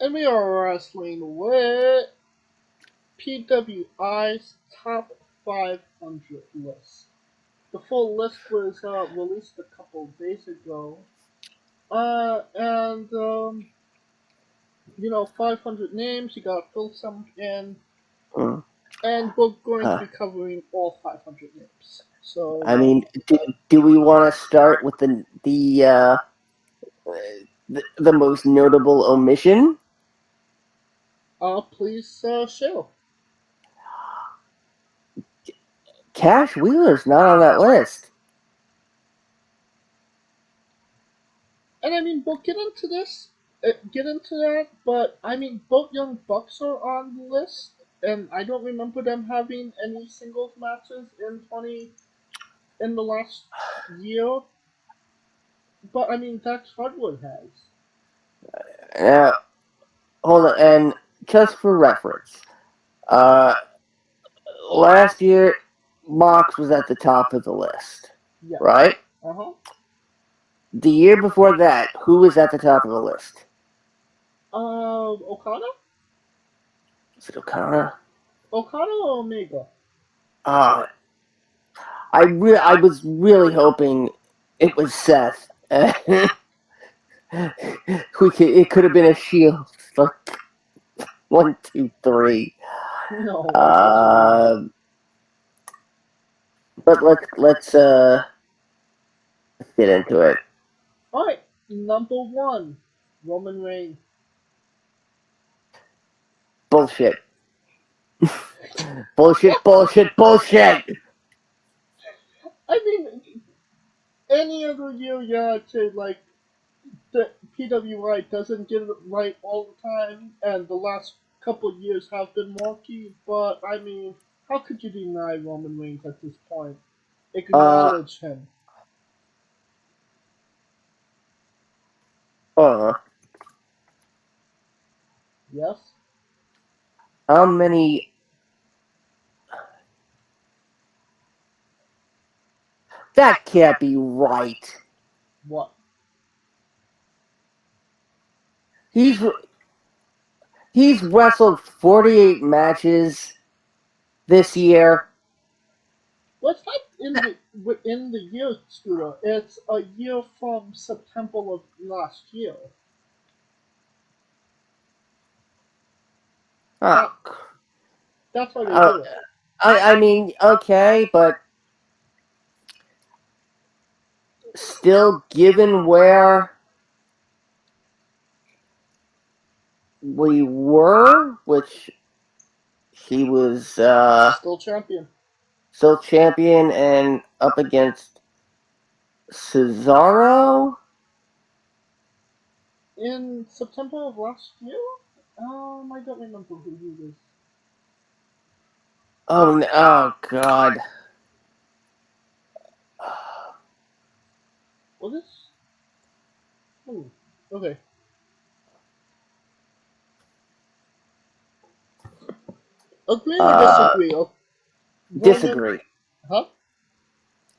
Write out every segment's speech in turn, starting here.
And we are wrestling with PWI's top 500 list. The full list was released a couple days ago. And 500 names. You got to fill some in, Mm. and we're going to Huh. be covering all 500 names. So, I mean, do we want to start with the most notable omission? please share. Cash Wheeler's not on that list. And I mean, we'll get into that, but I mean, both Young Bucks are on the list, and I don't remember them having any singles matches in the last year. But I mean, Dax Hardwood has. Uh, Hold on, and just for reference, uh, last year Mox was at the top of the list, Yes. right? Uh huh. The year before that, who was at the top of the list? Okada? Was it Okada? Okada or Omega? Uh, I was really hoping it was Seth. It could have been a Shield. Like 1, 2, 3. No, unfortunately not. Uh, but let's get into it. Alright, number one, Roman Reigns. Bullshit. Bullshit. Bullshit. Bullshit. I mean, any other year, yeah, I'd say, like, the PWI doesn't get it right all the time, and the last couple of years have been wonky, but I mean, how could you deny Roman Reigns at this point? Uh, Acknowledge him. uh, Yes? how many? That can't be right. What? He's he's wrestled 48 matches this year. Well, it's not within the year, Scooter. It's a year from September of last year. Oh, That that's how they uh, do it. I mean, okay, but still, given where we were, which he was Still champion. still champion and up against Cesaro. In September of last year? I don't remember who he was. Oh God. Was this? Hmm. Okay. Agree or Uh, disagree? Roman, Disagree. huh?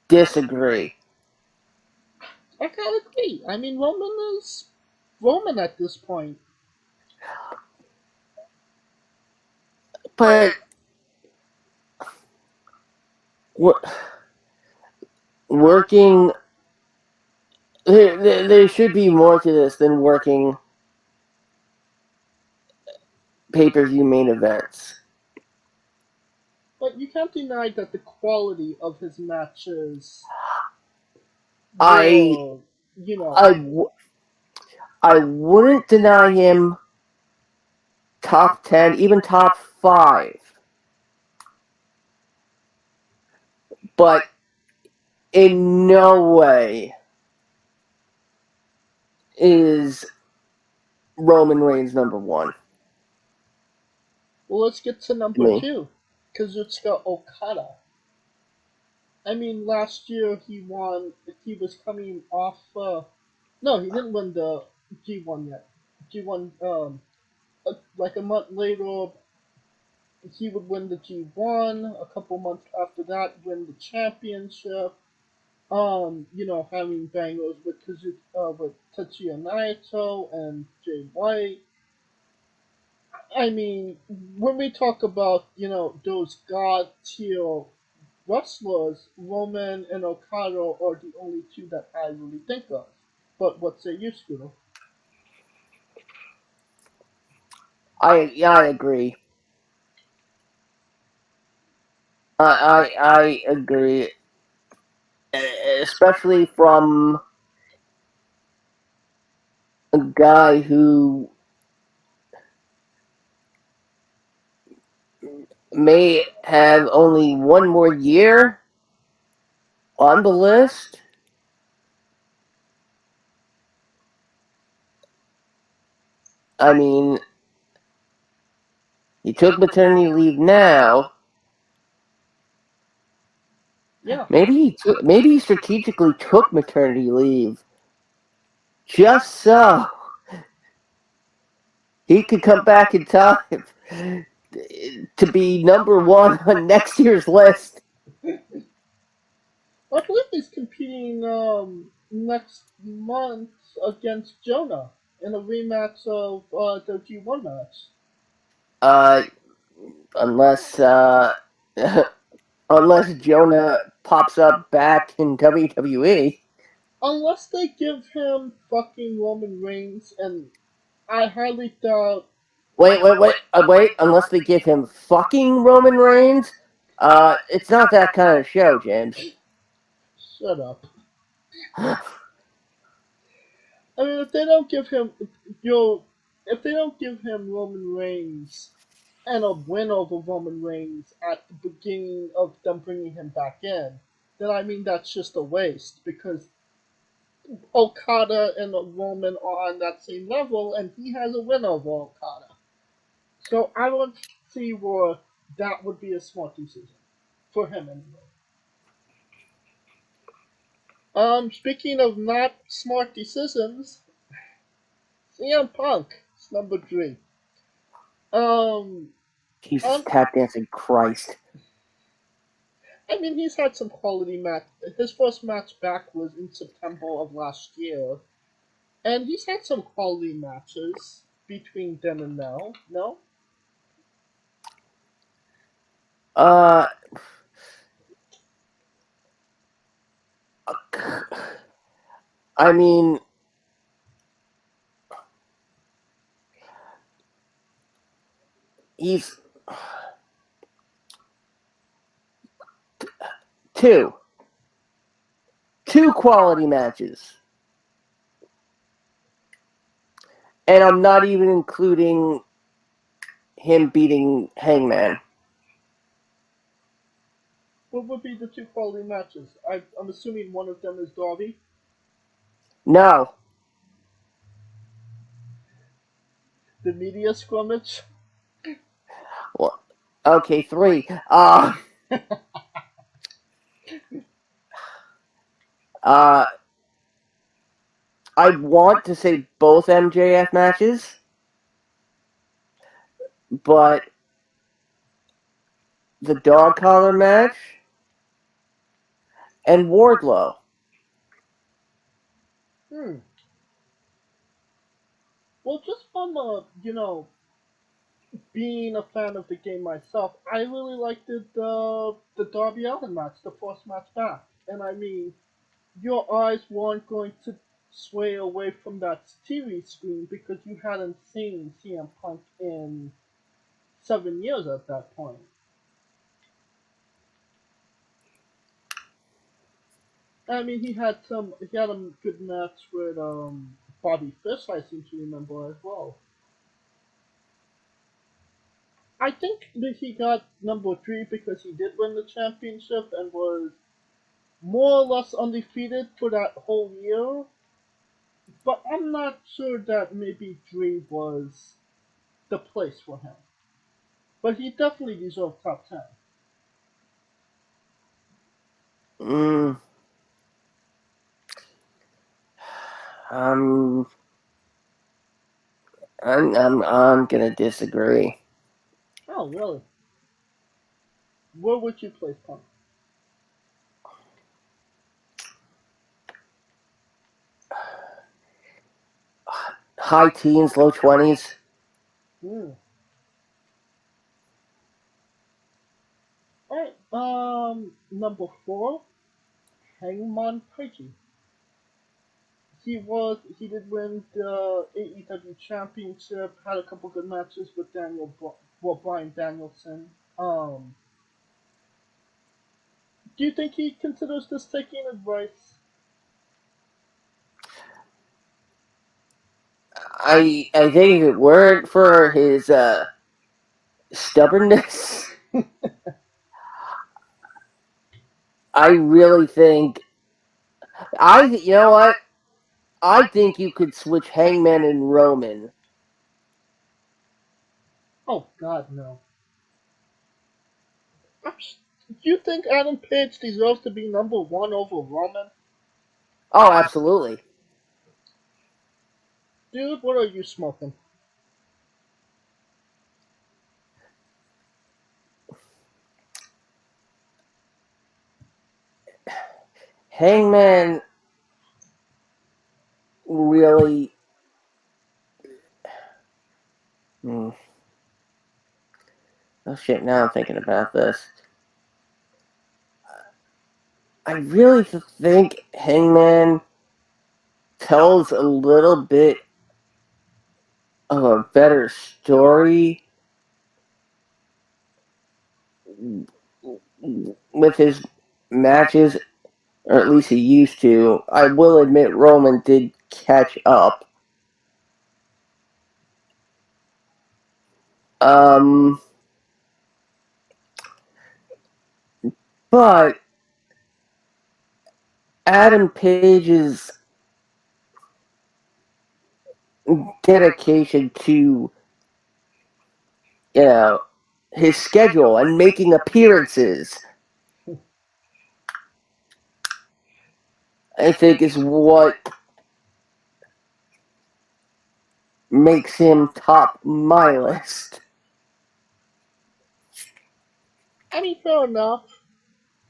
Disagree. I can't agree. I mean, Roman is Roman at this point. But working, there should be more to this than working pay-per-view main events. But you can't deny that the quality of his matches I were, you know, I I wouldn't deny him top 10, even top 5. But in no way is Roman Reigns number 1 well, let's get to to number me. two. Kazuchika Okada. I mean, last year he won. He was coming off. No, he didn't win the G1 yet. G1. Like a month later, he would win the G1. A couple months after that, win the championship. Having bangers with with Tetsuya Naito and Jay White. I mean, when we talk about, those god tier wrestlers, Roman and Okada are the only two that I really think of. But what say you, Scooter? I agree. I agree, especially from a guy who may have only one more year on the list. I mean, he took maternity leave now. Yeah. Maybe he strategically took maternity leave just so he could come back in time to be number one on next year's list. I believe he's competing next month against Jonah in a rematch of the G1 match. Uh, unless unless Jonah pops up back in WWE. Unless they give him fucking Roman Reigns, and I highly doubt. Wait. Unless they give him fucking Roman Reigns. It's not that kind of show, James. Shut up. I mean, if they don't give him, yo, if they don't give him Roman Reigns and a win over Roman Reigns at the beginning of them bringing him back in, then I mean that's just a waste because Okada and Roman are on that same level, and he has a win over Okada. So I don't see where that would be a smart decision for him anyway. Speaking of not smart decisions, CM Punk is number 3. Um, Jesus, um, tap dancing Christ. I mean, he's had some quality match. His first match back was in September of last year, and he's had some quality matches between then and now. No, Uh, I mean, he's two, two quality matches, and I'm not even including him beating Hangman. what would be the two quality matches? I'm assuming one of them is Darby. No, The media scrimmage. well, okay, three. Uh, I want to say both MJF matches, but the dog collar match and Wardlow. Hmm. Well, just from being a fan of the game myself, I really liked the Darby Allin match, the first match back, and I mean, your eyes weren't going to sway away from that TV screen because you hadn't seen CM Punk in 7 years at that point. I mean, he had a good match with Bobby Fish, I seem to remember as well. I think that he got number 3 because he did win the championship and was more or less undefeated for that whole year. But I'm not sure that maybe 3 was the place for him. But he definitely deserved top 10. Mm, um, I'm gonna disagree. Oh, really? Where would you place Punk? High teens, low 20s. Hmm. Number four, Hangman Page. He did win the AEW Championship. Had a couple good matches with Bryan Danielson. Do you think he considers this taking advice? I think if it weren't for his stubbornness, I really think you know what? I think you could switch Hangman and Roman. Oh God, no. Do you think Adam Page deserves to be number one over Roman? Oh, absolutely. Dude, what are you smoking? Hangman really. Hmm. Oh shit! Now I'm thinking about this. I really think Hangman tells a little bit of a better story with his matches, or at least he used to. I will admit Roman did catch up. Um, but Adam Page's dedication to, you know, his schedule and making appearances, I think, is what makes him top my list. I mean, fair enough.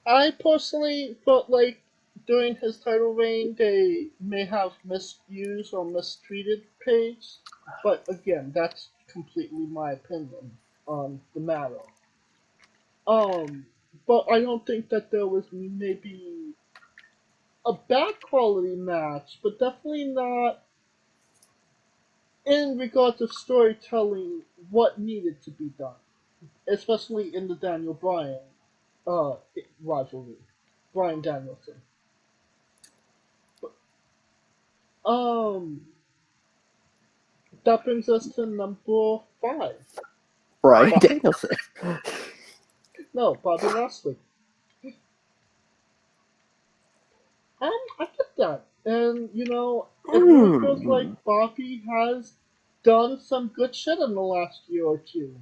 I personally felt like during his title reign they may have misused or mistreated Page, but again, that's completely my opinion on the matter. Um, but I don't think that there was maybe a bad quality match, but definitely not in regards of storytelling what needed to be done, especially in the Daniel Bryan uh rivalry, Bryan Danielson. Um, that brings us to number five. Brian Bo- Danielson. no, Bobby Lashley. I get that, and it really feels like Hmm. Bobby has done some good shit in the last year or two.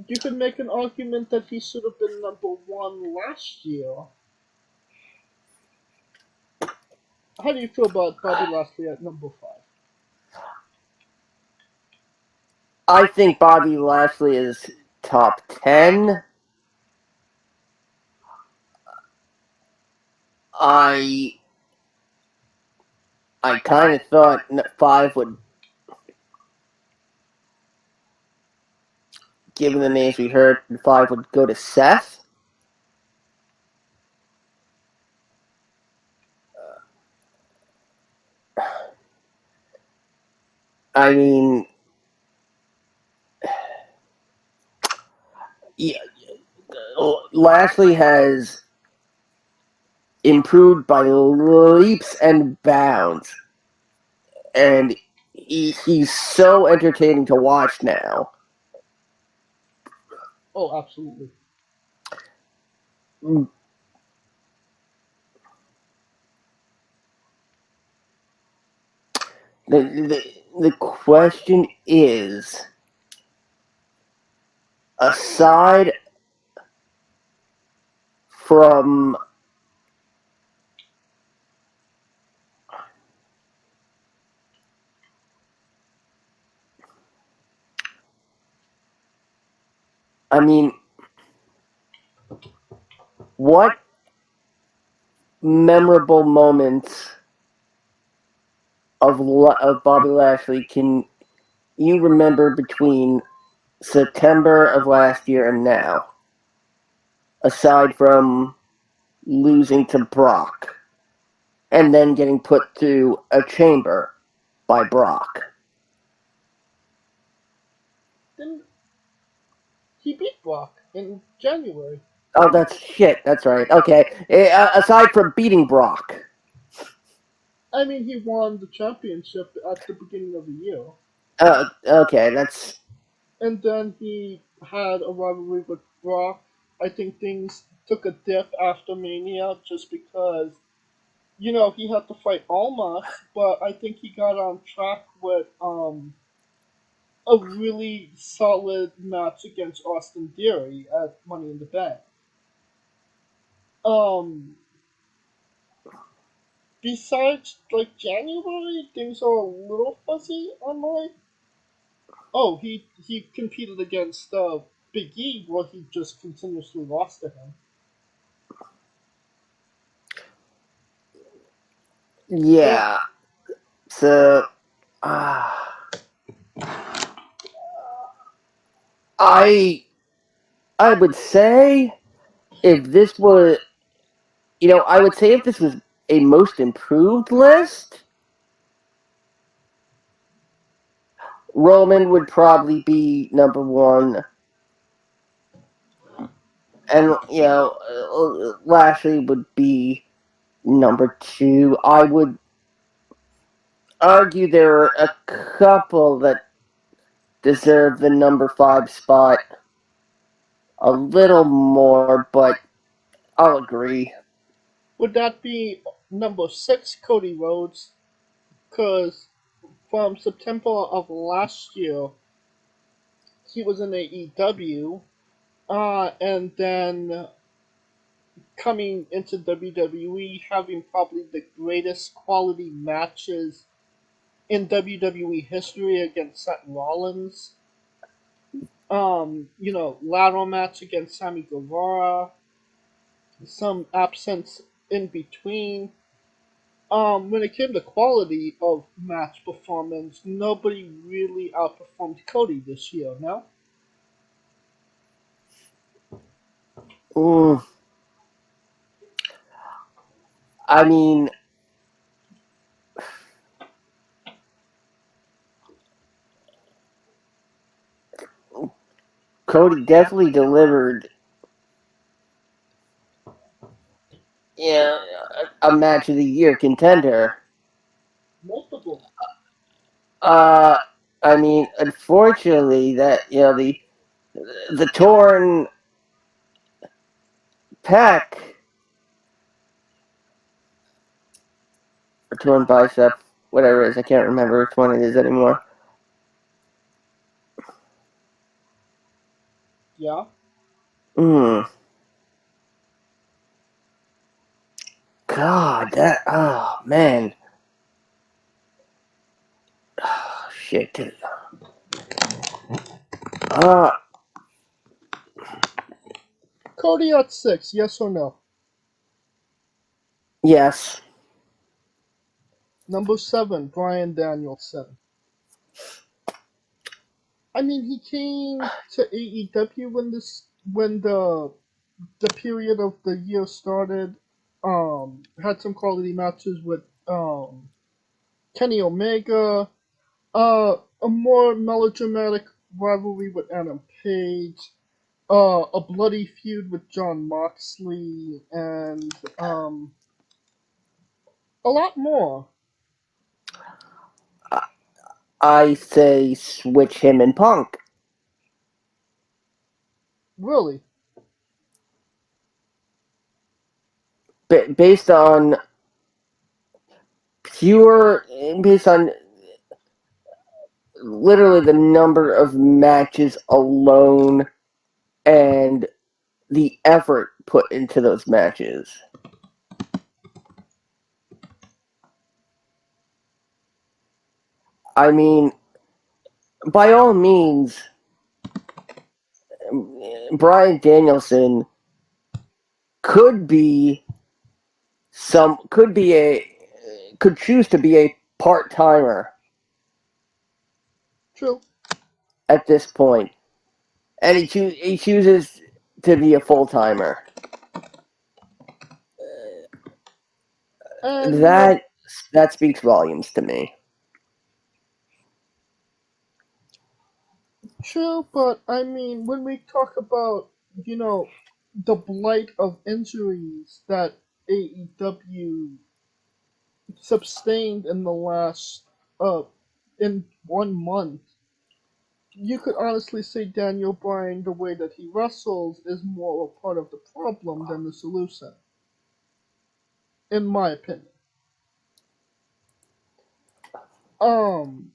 You could make an argument that he should have been number one last year. How do you feel about Bobby Lashley at number five? I think Bobby Lashley is top 10. I I kind of thought 5 would, given the names we heard, 5 would go to Seth. I mean, yeah, Lashley has improved by leaps and bounds, and he's so entertaining to watch now. Oh, absolutely. The, the question is, aside from, I mean, what memorable moments of Bobby Lashley can you remember between September of last year and now? aside from losing to Brock and then getting put through a chamber by Brock. Then he beat Brock in January. Oh, that's shit. That's right. Okay. Aside from beating Brock. I mean, he won the championship at the beginning of the year. Okay, that's... And then he had a rivalry with Brock. I think things took a dip after Mania just because, he had to fight Almas, but I think he got on track with a really solid match against Austin Theory at Money in the Bank. Um, Besides, like January, things are a little fuzzy on my. Oh, he competed against Big E, well, he just continuously lost to him. And Yeah. So, uh, I I would say if this was, I would say if this was a most improved list, Roman would probably be number one, and Lashley would be number two. I would argue there are a couple that deserve the number five spot a little more, but I'll agree. would that be number six, Cody Rhodes? Because from September of last year, he was in AEW, and then coming into WWE, having probably the greatest quality matches in WWE history against Seth Rollins. Lateral match against Sammy Guevara, some absence in between. When it came to quality of match performance, nobody really outperformed Cody this year, no? Mm, I mean, Cody definitely delivered, yeah, a match of the year contender. Multiple. Uh, I mean, unfortunately, that the torn pec or torn bicep, whatever it is, I can't remember which one it is anymore. Yeah. Hmm. God, that. Oh man. Oh, shit. Uh, Cody at six, yes or no? yes. Number seven, Brian Danielson. I mean, he came to AEW when the period of the year started. Had some quality matches with Kenny Omega. A more melodramatic rivalry with Adam Page. A bloody feud with John Moxley, and a lot more. I say switch him and Punk. Really, Based on pure. Based on literally the number of matches alone and the effort put into those matches. I mean, by all means, Brian Danielson could be could choose to be a part timer true. at this point, and he chooses. to be a full timer. And That speaks volumes to me. true, but I mean, when we talk about, you know, the blight of injuries that AEW sustained in the last, in 1 month, you could honestly say Daniel Bryan, the way that he wrestles, is more a part of the problem than the solution, in my opinion. Um,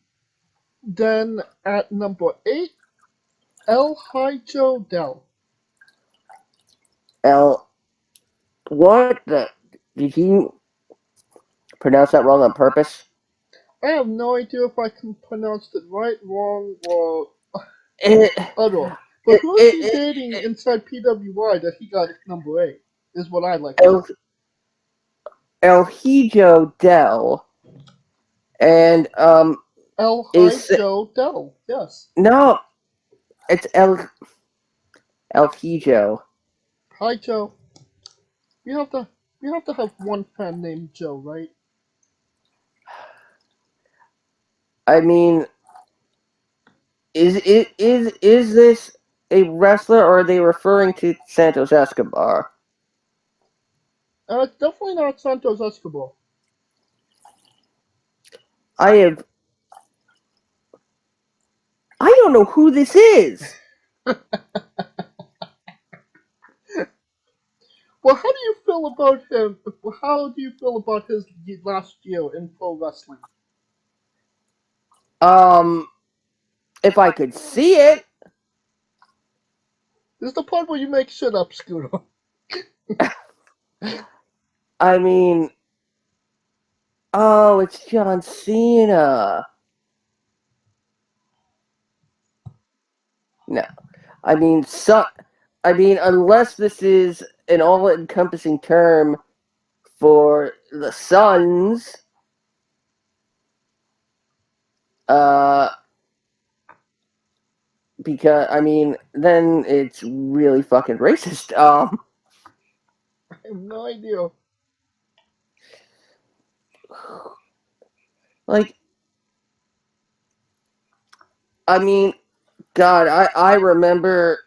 then at number 8, El Hijo Del. L, what the? Did you pronounce that wrong on purpose? I have no idea if I can pronounce it right, wrong, or It, other. But it, who is he it, dating inside PWI that he got number 8? Is what I'd like to El, know. El Hijo Del, and El is Hijo Del. Yes. no, it's El Hijo. Hi Joe. You have to have one fan named Joe, right? I mean, is this a wrestler, or are they referring to Santos Escobar? It's definitely not Santos Escobar. I have. I don't know who this is. Well, how do you feel about him? How do you feel about his last year in pro wrestling? Um, if I could see it, This is the part where you make shit up, Scooter. I mean, oh, it's John Cena. No, I mean, unless this is an all-encompassing term for the Suns, uh, because I mean, then it's really fucking racist. I have no idea. Like, I mean, God, I remember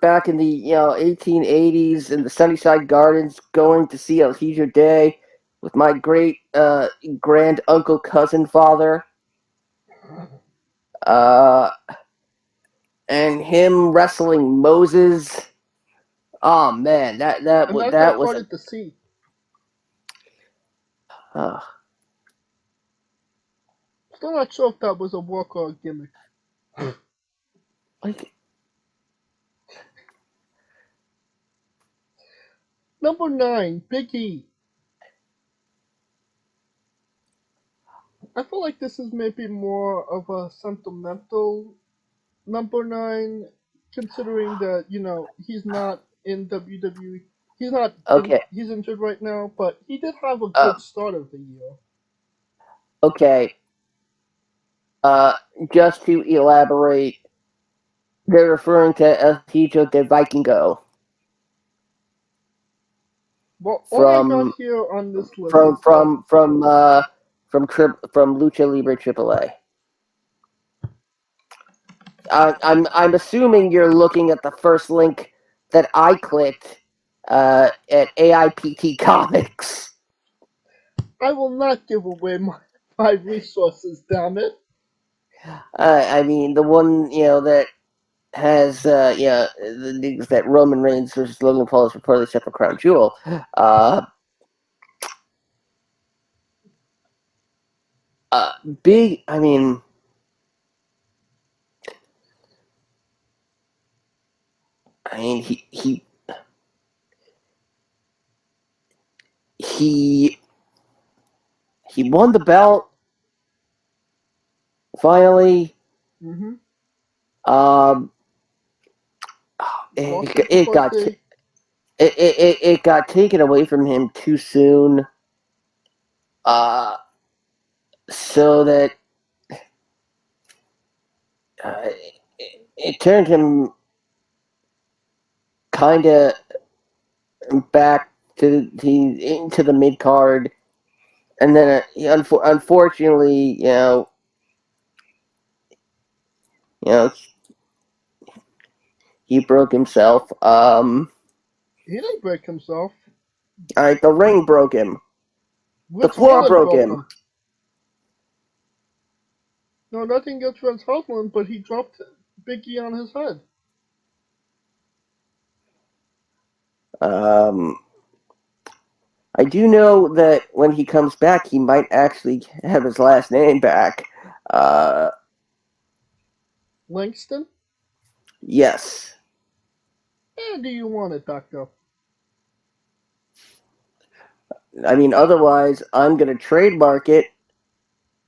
back in the 1880s in the Sunnyside Gardens going to see El Hijo Day with my great grand uncle cousin father, uh, and him wrestling Moses. Oh man, And that got that was a hard to see. uh, Still not sure if that was a work or a gimmick. like Number 9, Big E. I feel like this is maybe more of a sentimental number 9, considering that, he's not in WWE. okay, He's injured right now, but he did have a uh, good start of the year. okay. Uh, just to elaborate, they're referring to El Hijo de Vikingo Well, all I got from here on this list from is that from from uh from Lucha Libre AAA. I'm assuming you're looking at the first link that I clicked at AIPT Comics. I will not give away my resources, damn it. I mean, the one that has the news that Roman Reigns versus Logan Paul is reportedly set for Crown Jewel. Uh, uh, big. I mean, he he won the belt finally. Mm-hmm. Um, Lost it, his it got birthday. it got taken away from him too soon. Uh, so that uh, it turned him kind of back into the mid card, and then unfortunately, you know, he broke himself. He didn't break himself. The ring broke him. The Ritz floor Holland broke broke him. him. No, nothing against Ritz Holland, but he dropped Biggie on his head. I do know that when he comes back, he might actually have his last name back. Uh, Langston? yes. Do you want it back though? I mean, otherwise, I'm going to trademark it,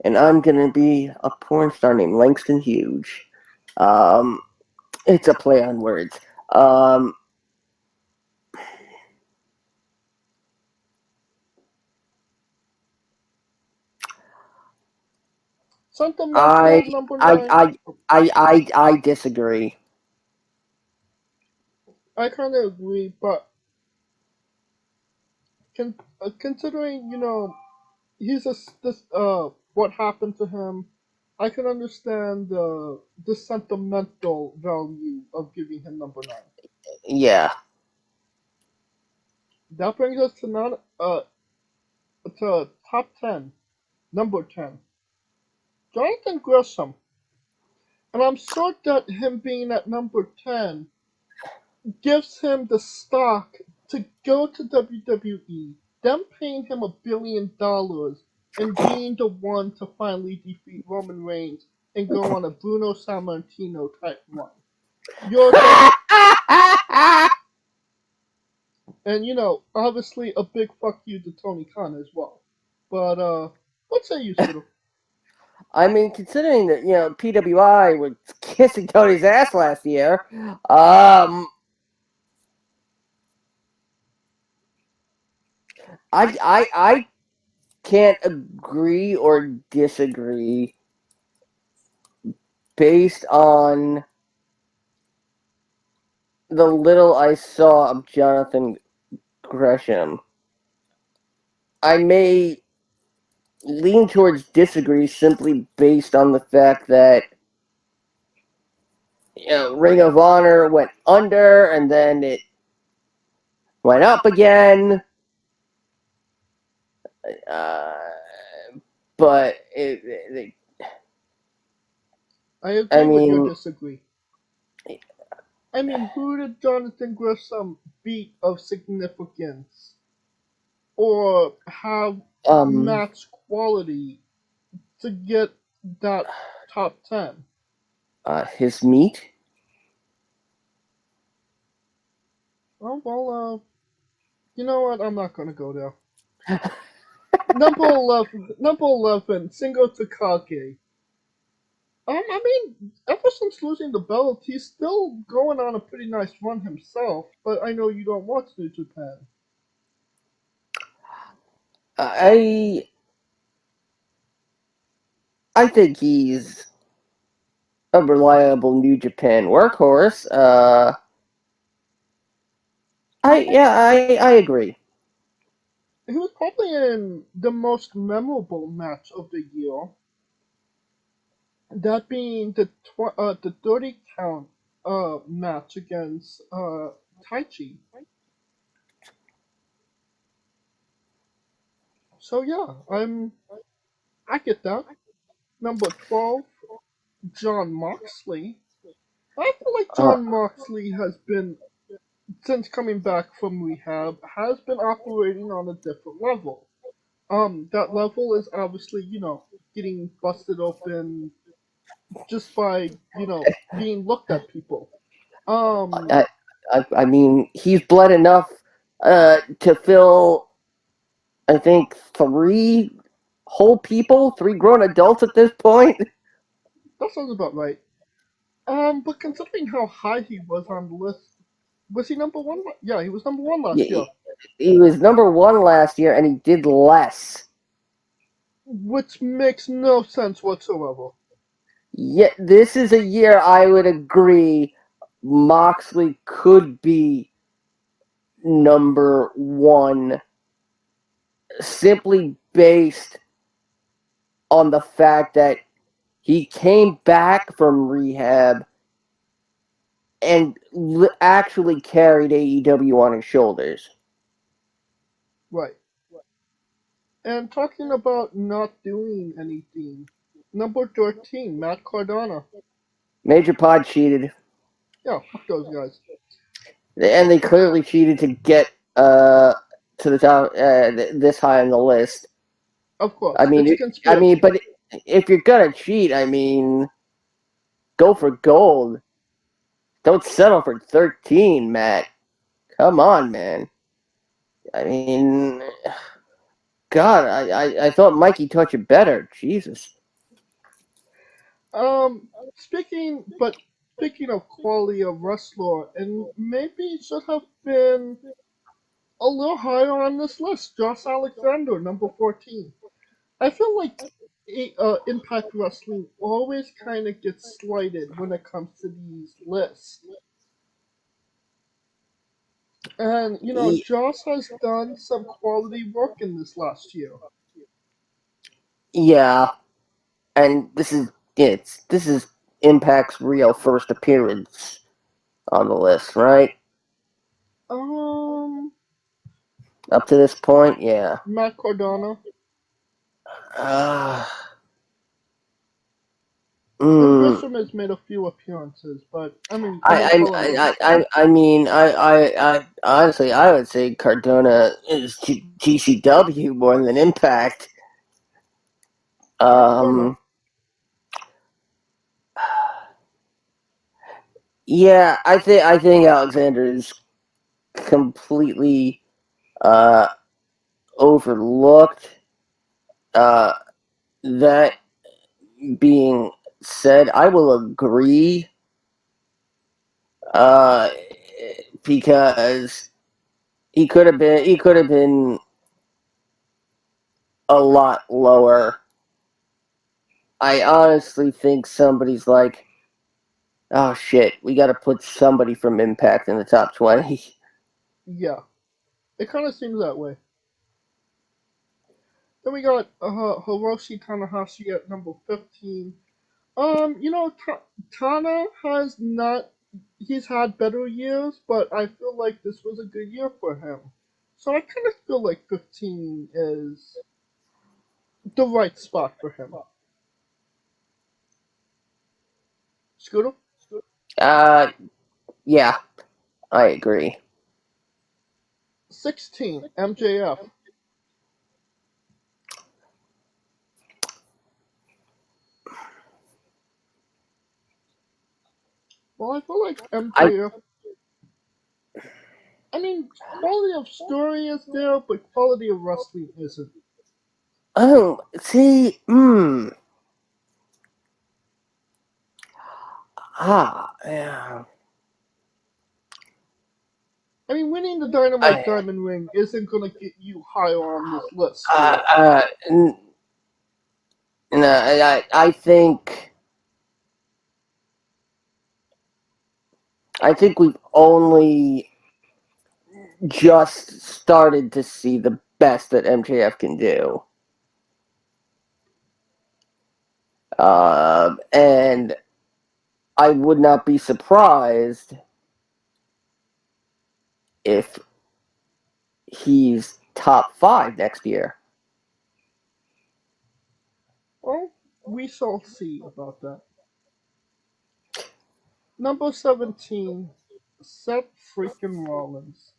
and I'm going to be a porn star named Langston Huge. It's a play on words. Sentimental number I, 9. I, I disagree. I kind of agree, but considering he's this what happened to him, I can understand the sentimental value of giving him number 9. Yeah. That brings us to to top 10, number 10, Jonathan Gresham, and I'm sure that him being at number 10 gives him the stock to go to WWE, them paying him $1 billion, and being the one to finally defeat Roman Reigns and go on a Bruno Sammartino type run. Your thoughts? And obviously a big fuck you to Tony Khan as well. But what say you, Siddle? I mean, considering that PWI was kissing Tony's ass last year, I can't agree or disagree based on the little I saw of Jonathan Gresham. I may lean towards disagree simply based on the fact that Ring of Honor went under and then it went up again. Uh, but I I agree with your mean, disagree. I mean, who did Jonathan Gresham beat of significance or have um, match quality to get that top 10? his meat. Oh, well, you know what? I'm not gonna go there. Number 11, Singo Takagi. I mean, ever since losing the belt, he's still going on a pretty nice run himself. But I know you don't watch New Japan. I I think he's a reliable New Japan workhorse. I agree. He was probably in the most memorable match of the year. That being the 30 count match against Taichi. So yeah, I get that. Number 12, John Moxley. I feel like Uh, John Moxley has been, since coming back from rehab, has been operating on a different level. That level is obviously, getting busted open just by, being looked at people. Um, I, I mean, he's bled enough to fill, I think, three whole people, three grown adults at this point. that sounds about right. But considering how high he was on the list, was he number one? Yeah, he was number one last year. He was number one last year, and he did less. Which makes no sense whatsoever. Yet this is a year I would agree Moxley could be #1 simply based on the fact that he came back from rehab and actually carried AEW on his shoulders. Right. And talking about not doing anything, number 13, Matt Cardona. Major Pod cheated, Yeah, fuck those guys. and they clearly cheated to get to the top this high on the list. Of I course, mean, it's a conspiracy. but if you're gonna cheat, I mean, go for gold. Don't settle for 13, Matt. Come on, man. I mean, God, I thought Mikey taught you better. Jesus. Um, speaking of quality of wrestler, and maybe should have been a little higher on this list, Josh Alexander, number 14. I feel like Impact Wrestling always kind of gets slighted when it comes to these lists. And, Josh has done some quality work in this last year. Yeah, and this is Impact's real first appearance on the list, right? Um, Up to this point, yeah. Matt Cardona. Uh, And mm, Grisham has made a few appearances, but I mean, I'm not calling him. I mean, I honestly, I would say Cardona is GCW more than Impact. Alright, fair enough. Um, yeah, I think Alexander is completely uh, overlooked. Uh, that being said, I will agree uh, because he could have been a lot lower. I honestly think somebody's like, oh shit, we got to put somebody from Impact in the top 20. Yeah, it kind of seems that way. Then we got Hiroshi Tanahashi at number 15. Tana has not. He's had better years, but I feel like this was a good year for him. So I kind of feel like 15 is the right spot for him. Scooter? Uh, yeah, I agree. 16, MJF. Well, I feel like I MJF. I mean, quality of story is there, but quality of wrestling isn't. oh see, yeah. I mean, winning the Dynamite I Diamond Ring isn't gonna get you higher on this list, uh, Scooter. uh, n- no, I think we've only just started to see the best that MJF can do. And I would not be surprised if he's top 5 next year. Well, we shall see about that. Number 17, Seth freaking Rollins.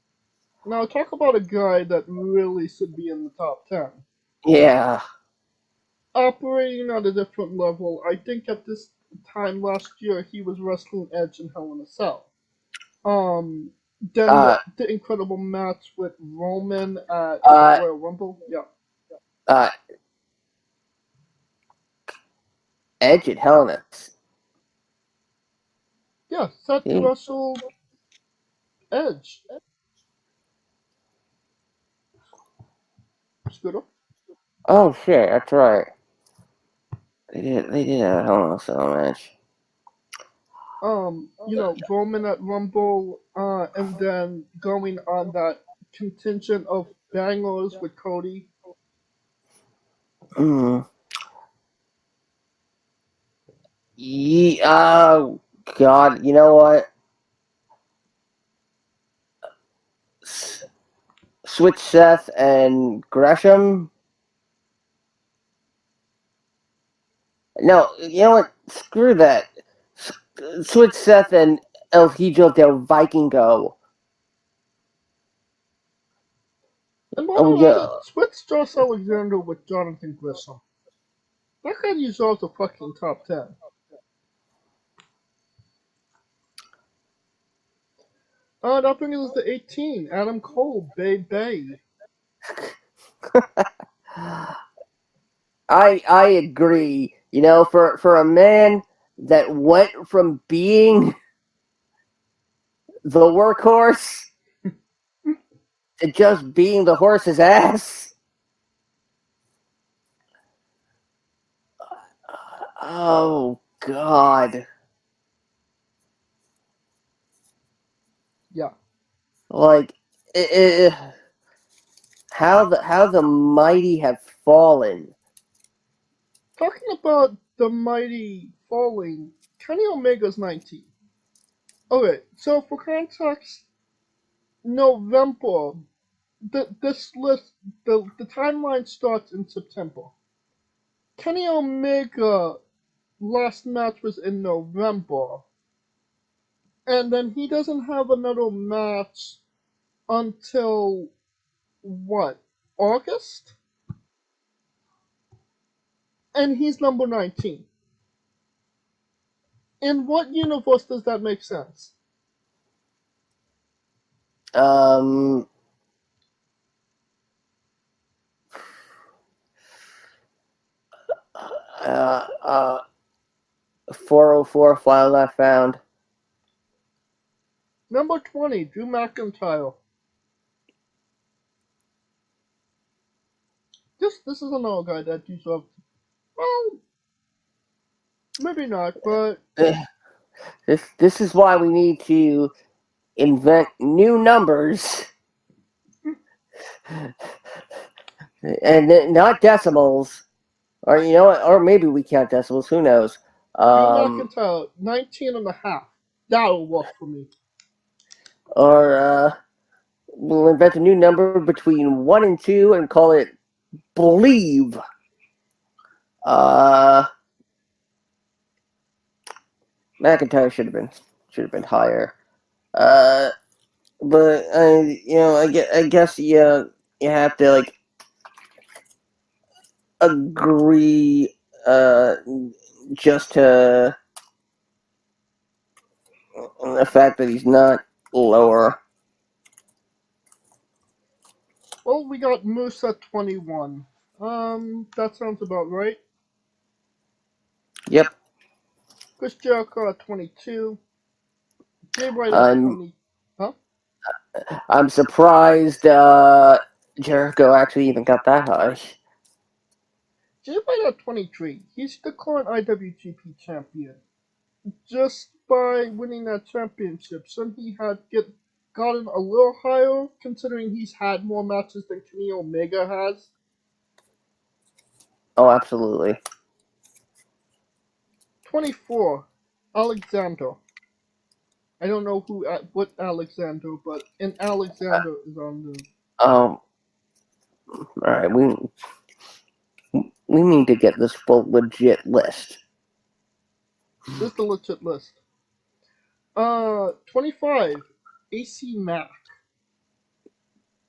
Now, talk about a guy that really should be in the top 10. Yeah. Operating on a different level, I think at this time last year he was wrestling Edge in Hell in a Cell. Then Uh, the incredible match with Roman at uh, Royal Rumble. Yeah. uh, Edge at Hell in a Yeah, Seth Cell. wrestled Edge. Scooter. Oh shit, that's right. They did a Hell in a Cell match. Roman at Rumble, and then going on that contingent of bangers with Cody. Mm. Oh, God. You know what? Switch Seth and Gresham. No, you know what? Screw that. Switch Seth and El Hijo del Vikingo. And while Oh, we're at yeah. it, switch Josh Alexander with Jonathan Grissom. That guy deserves a fucking top 10. That brings us to 18. Adam Cole, Bay Bay. I agree. You know, for a man that went from being the workhorse to just being the horse's ass. Oh God! Yeah. Like how the mighty have fallen. Talking about the mighty falling, Kenny Omega's 19. Okay, so for context, November, this list, the timeline starts in September. Kenny Omega last match was in November, and then he doesn't have another match until what? August? And he's number 19. In what universe does that make sense? Um. Uh. Uh. 404 file not found. Number 20, Drew McIntyre. This is another guy that you sort of, well, maybe not, but This is why we need to invent new numbers and not decimals. Or you know what? Or maybe we count decimals. Who knows? Drew Um, McIntyre, 19 and a half. That'll work for me. or we'll invent a new number between 1 and 2 and call it believe. Uh, McIntyre should have been higher. Uh, but I guess you have to like agree just to the fact that he's not lower. Well, we got Moose at 21. That sounds about right. Yep. Chris Jericho at 22. Jay White at I'm 20. Huh? I'm surprised Jericho actually even got that high. Jay White at 23. He's the current IWGP champion. Just by winning that championship, shouldn't he had gotten a little higher, considering he's had more matches than Kenny Omega has? Oh, absolutely. 24. Alexander. I don't know what Alexander, but an Alexander is on the. Um. All right. We need to get this full legit list. This is the legit list. 25. AC Mack.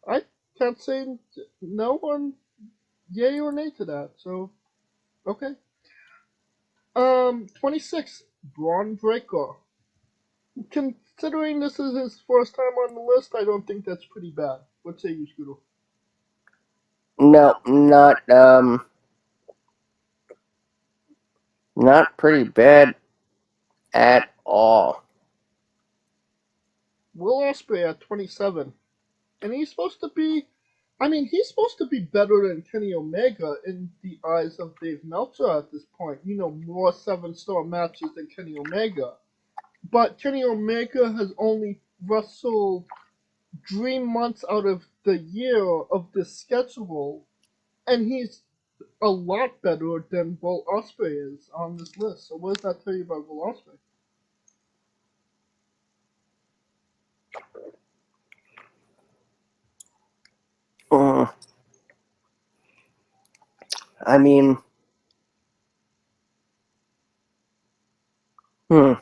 I can't say no one yay or nay to that, so okay. 26. Braun Breaker. Considering this is his first time on the list, I don't think that's pretty bad. What say you, Scooter? No, not pretty bad at all. Will Ospreay at 27. And he's supposed to be. I mean, he's supposed to be better than Kenny Omega in the eyes of Dave Meltzer at this point. More 7-star matches than Kenny Omega. but Kenny Omega has only wrestled 3 months out of the year of this schedule, and he's a lot better than Will Ospreay is on this list. So what does that tell you about Will Ospreay? Mm, I mean, hmm.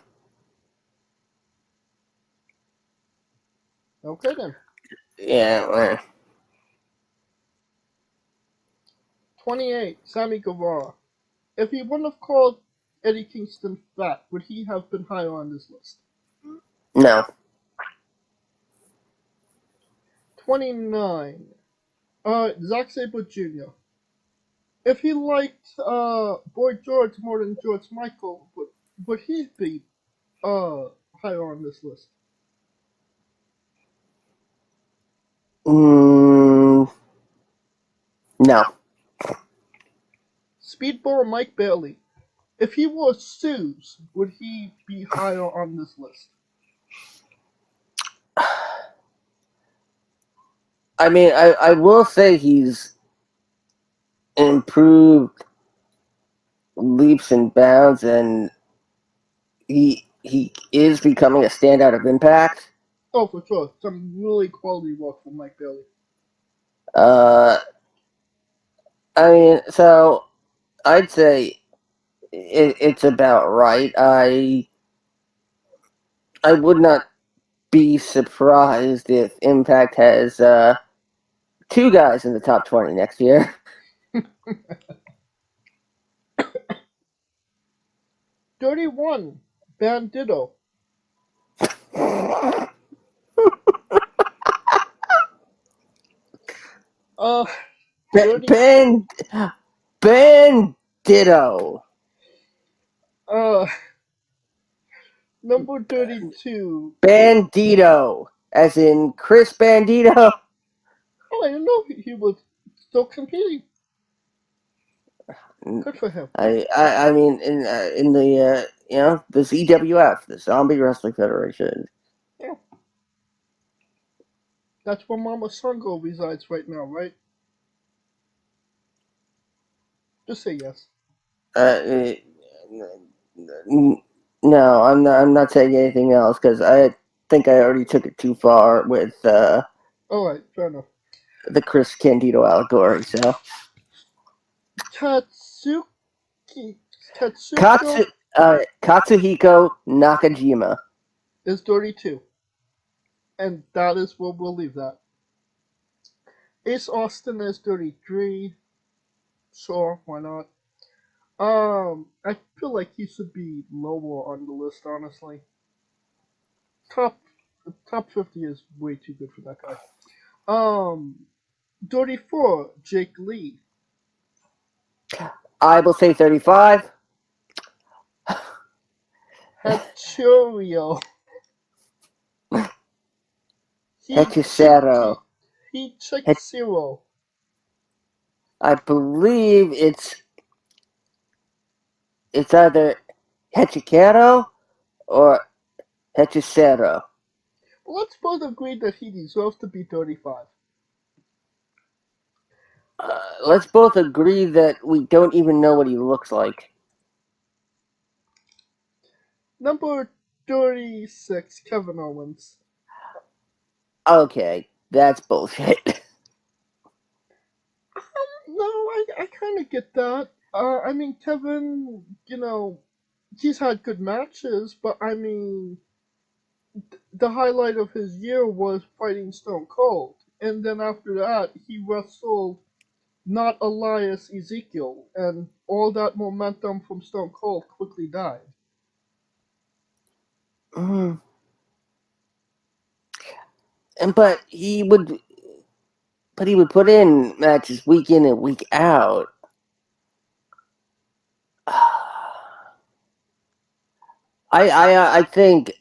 Okay then. Yeah. 28, Sammy Guevara. If he wouldn't have called Eddie Kingston fat, would he have been higher on this list? No. 29, Zack Sabre Jr. If he liked Boy George more than George Michael, would he be uh higher on this list? Mm, no. Speedball Mike Bailey. If he wore shoes, would he be higher on this list? I mean, I will say he's improved leaps and bounds, and he is becoming a standout of Impact. Oh, for sure. Some really quality work from Mike Bailey. Uh, I mean, so I'd say it's about right. I would not be surprised if Impact has two guys in the top 20 next year. 31, Bandito. Uh, 30, Ben Ditto. uh, number 32. Bandito, as in Chris Bandito. Oh, I didn't know he was still competing. Good for him. I mean in the the ZWF, the Zombie Wrestling Federation. Yeah, that's where Mama Songo resides right now, right? Just say yes. Uh, no, I'm not saying anything else because I think I already took it too far with Alright, fair enough. the Chris Candido allegory. So Katsuki. Katsuko Katsu, Katsuhiko Nakajima. is 32. And that is where we'll leave that. Ace Austin is 33. Sure, why not? I feel like he should be lower on the list, honestly. Top top 50 is way too good for that guy. 34, Jake Lee. I will say 35. Hachurio. Hechicero. He checked zero. I believe it's either Hechicero or Hechicero. Let's both agree that he deserves to be 35. Let's both agree that we don't even know what he looks like. Number 36, Kevin Owens. Okay, that's bullshit. No, I kind of get that. I mean, Kevin, he's had good matches, but I mean, the highlight of his year was fighting Stone Cold. And then after that, he wrestled not Elias Ezekiel, and all that momentum from Stone Cold quickly died. Mm. But he would put in matches week in and week out. I think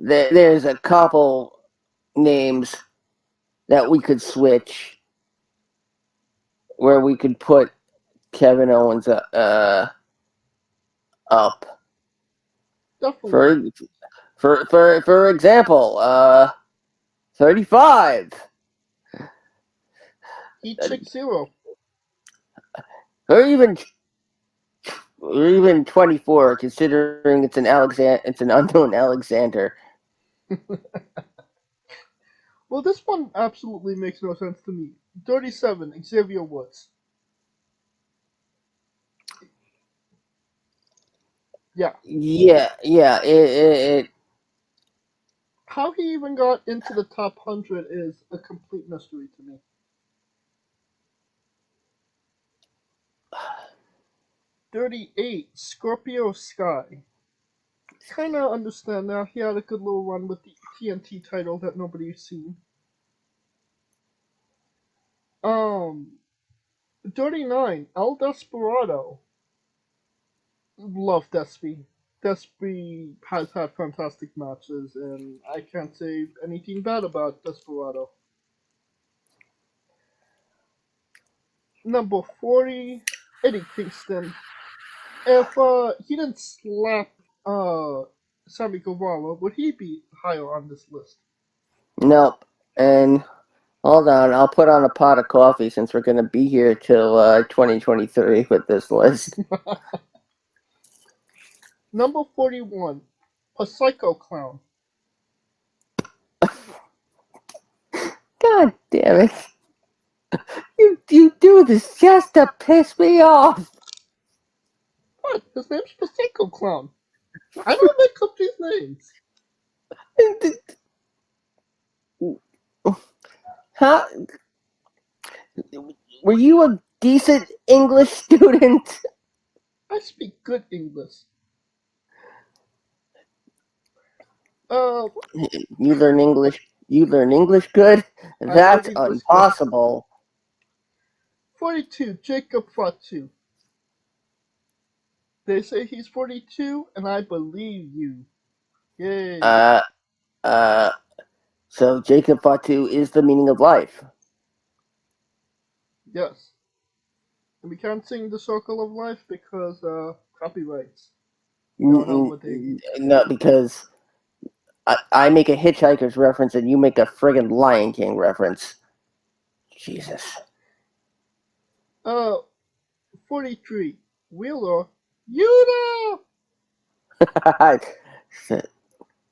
that there's a couple names that we could switch where we could put Kevin Owens up. Definitely. For for example, 35. Heat Uh, Chick Zero. or even 24, considering it's an unknown Alexander. Well, this one absolutely makes no sense to me. 37, Xavier Woods. Yeah. Yeah. How he even got into the top 100 is a complete mystery to me. 38, Scorpio Sky. Kinda understand now. He had a good little run with the TNT title that nobody's seen. Um, 39, El Desperado. Love Despy. Despy has had fantastic matches, and I can't say anything bad about Desperado. Number 40, Eddie Kingston. If he didn't slap uh, Sammy Guevara, would he be higher on this list? Nope. And hold on, I'll put on a pot of coffee since we're gonna be here till 2023 with this list. Number 41, a Psycho Clown. God damn it! You do this just to piss me off. What? His name's Psycho Clown. I don't make up these names. Huh? Were you a decent English student? I speak good English. Uh, You learn English. You learn English good. I learned That's English good. impossible. 42, Jacob Fatu. They say he's 42, and I believe you. Yay. Uh, uh. So Jacob Fatu is the meaning of life. Yes. And we can't sing the Circle of Life because, copyrights. You know how would they. No, because I make a Hitchhiker's reference and you make a friggin' Lion King reference. Jesus. Uh, 43, Wheeler. Yuta!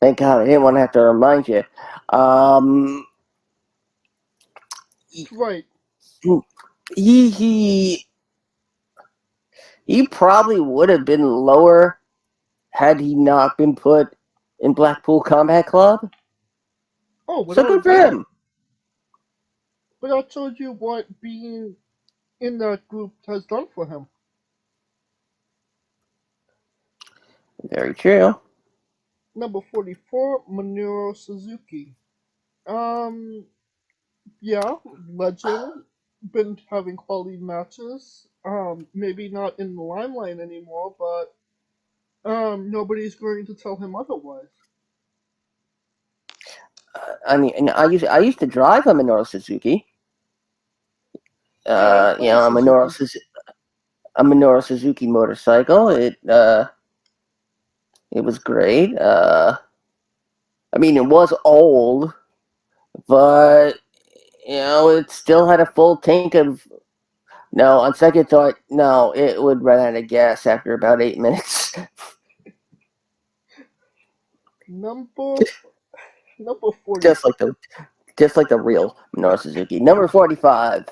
Thank God I didn't want to have to remind you. Um, Right. he he he probably would have been lower had he not been put in Blackpool Combat Club. Oh, So without a good for doubt. him. But I told you what being in that group has done for him. Very true. Number 44, Minoru Suzuki. Um, yeah, legend. Been having quality matches. Maybe not in the limelight anymore, but nobody's going to tell him otherwise. I mean, and I used to drive a Minoru Suzuki. Yeah, I You play know, Suzuki. A Minoru Suzuki motorcycle. It was great. I mean, it was old, but you know, it still had a full tank of. No, on second thought, no, it would run out of gas after about 8 minutes. Number number just 46. like the just like the real Minoru Suzuki. Number 45.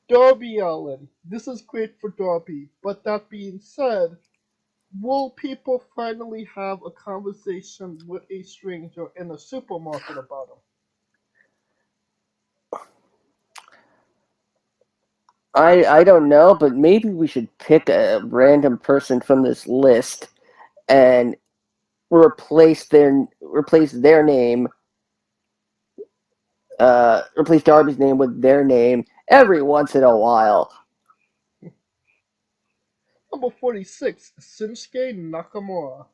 Darby Allin. This is great for Darby, but that being said, will people finally have a conversation with a stranger in a supermarket about him? I don't know, but maybe we should pick a random person from this list and replace their name, replace Darby's name with their name every once in a while. Number 46, Shinsuke Nakamura.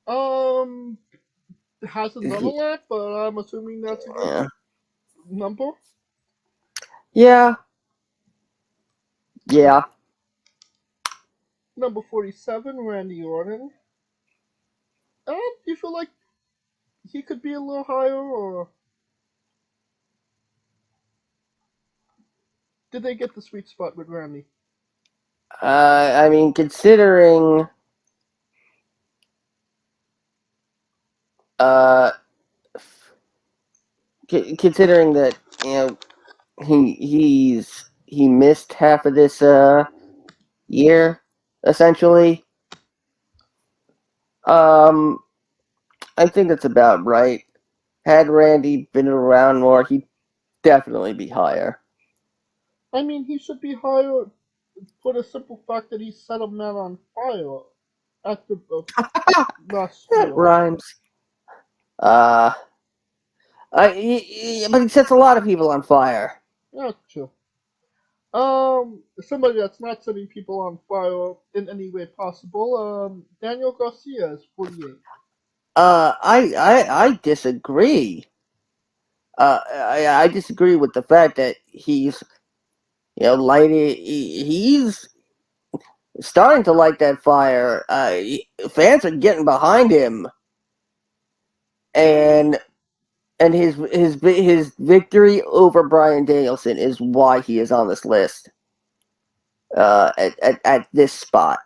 Um, hasn't done a lot, but I'm assuming that's a good Yeah, number. yeah, yeah. Number 47, Randy Orton. feel like he could be a little higher, or did they get the sweet spot with Randy? I mean, uh, considering that he missed half of this year essentially. Um, I think that's about right. Had Randy been around more, he'd definitely be higher. I mean, he should be higher for the simple fact that he set a man on fire at the last That year. rhymes. Uh, but he sets a lot of people on fire. Yeah, true. Somebody that's not setting people on fire in any way possible. Daniel Garcia is 48. I disagree. I disagree with the fact that he's lighting. He's starting to light that fire. Fans are getting behind him, and his victory over Bryan Danielson is why he is on this list. At this spot.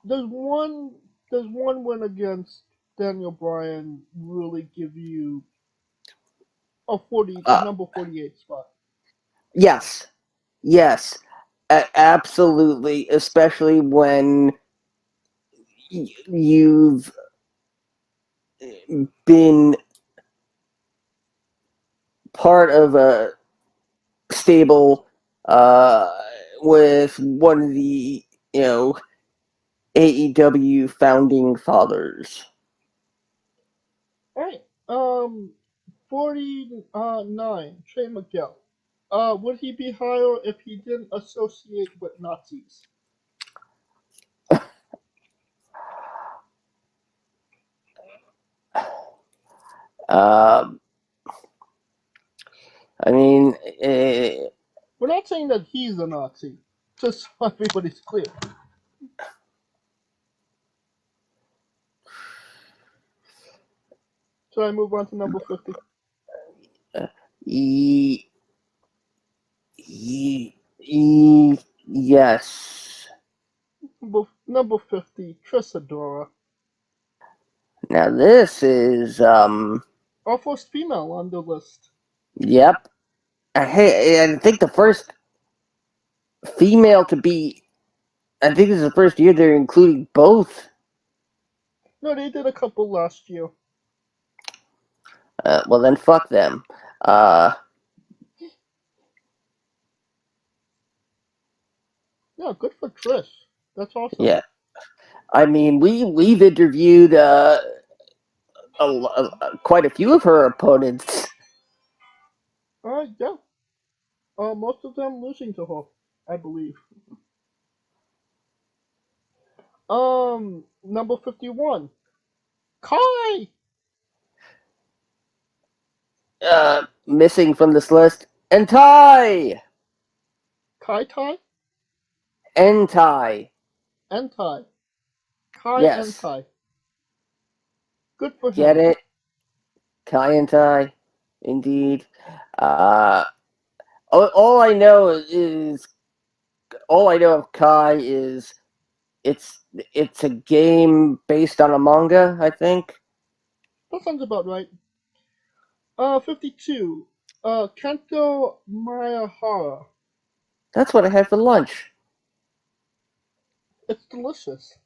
Does one does one win against Daniel Bryan really give you a Uh, number 48 spot? yes, yes, absolutely. Especially when you've been part of a stable with one of the AEW founding fathers. All right. 49. Trey Miguel. Would he be higher if he didn't associate with Nazis? Um, I mean, We're not saying that he's a Nazi, just so everybody's clear. Should I move on to number 50? he, yes. Number 50, Trisadora. Now this is Our first female on the list. yep. I think the first female to be. I think this is the first year they're including both. No, they did a couple last year. Well then, fuck them. Uh, Yeah, good for Trish. That's awesome. yeah. I mean, we've interviewed quite a few of her opponents. Yeah. Most of them losing to her, I believe. Number 51, Kai. Missing from this list. Entai! Kai Tai? Entai. Entai. Kai Yes. Entai. Good for Get him. it? Kai Entai. Indeed. Uh, all I know is all I know of Kai is it's it's a game based on a manga, I think. That sounds about right. 52, Kento Miyahara. That's what I had for lunch. It's delicious.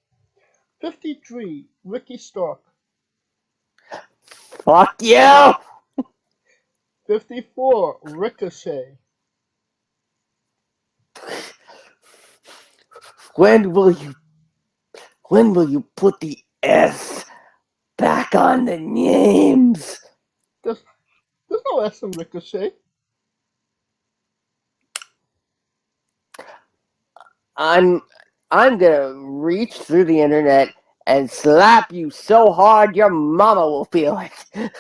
53, Ricky Stark. Fuck you! 54, Ricochet. When will you put the S back on the names? There's no S in Ricochet. I'm gonna reach through the internet and slap you so hard your mama will feel it.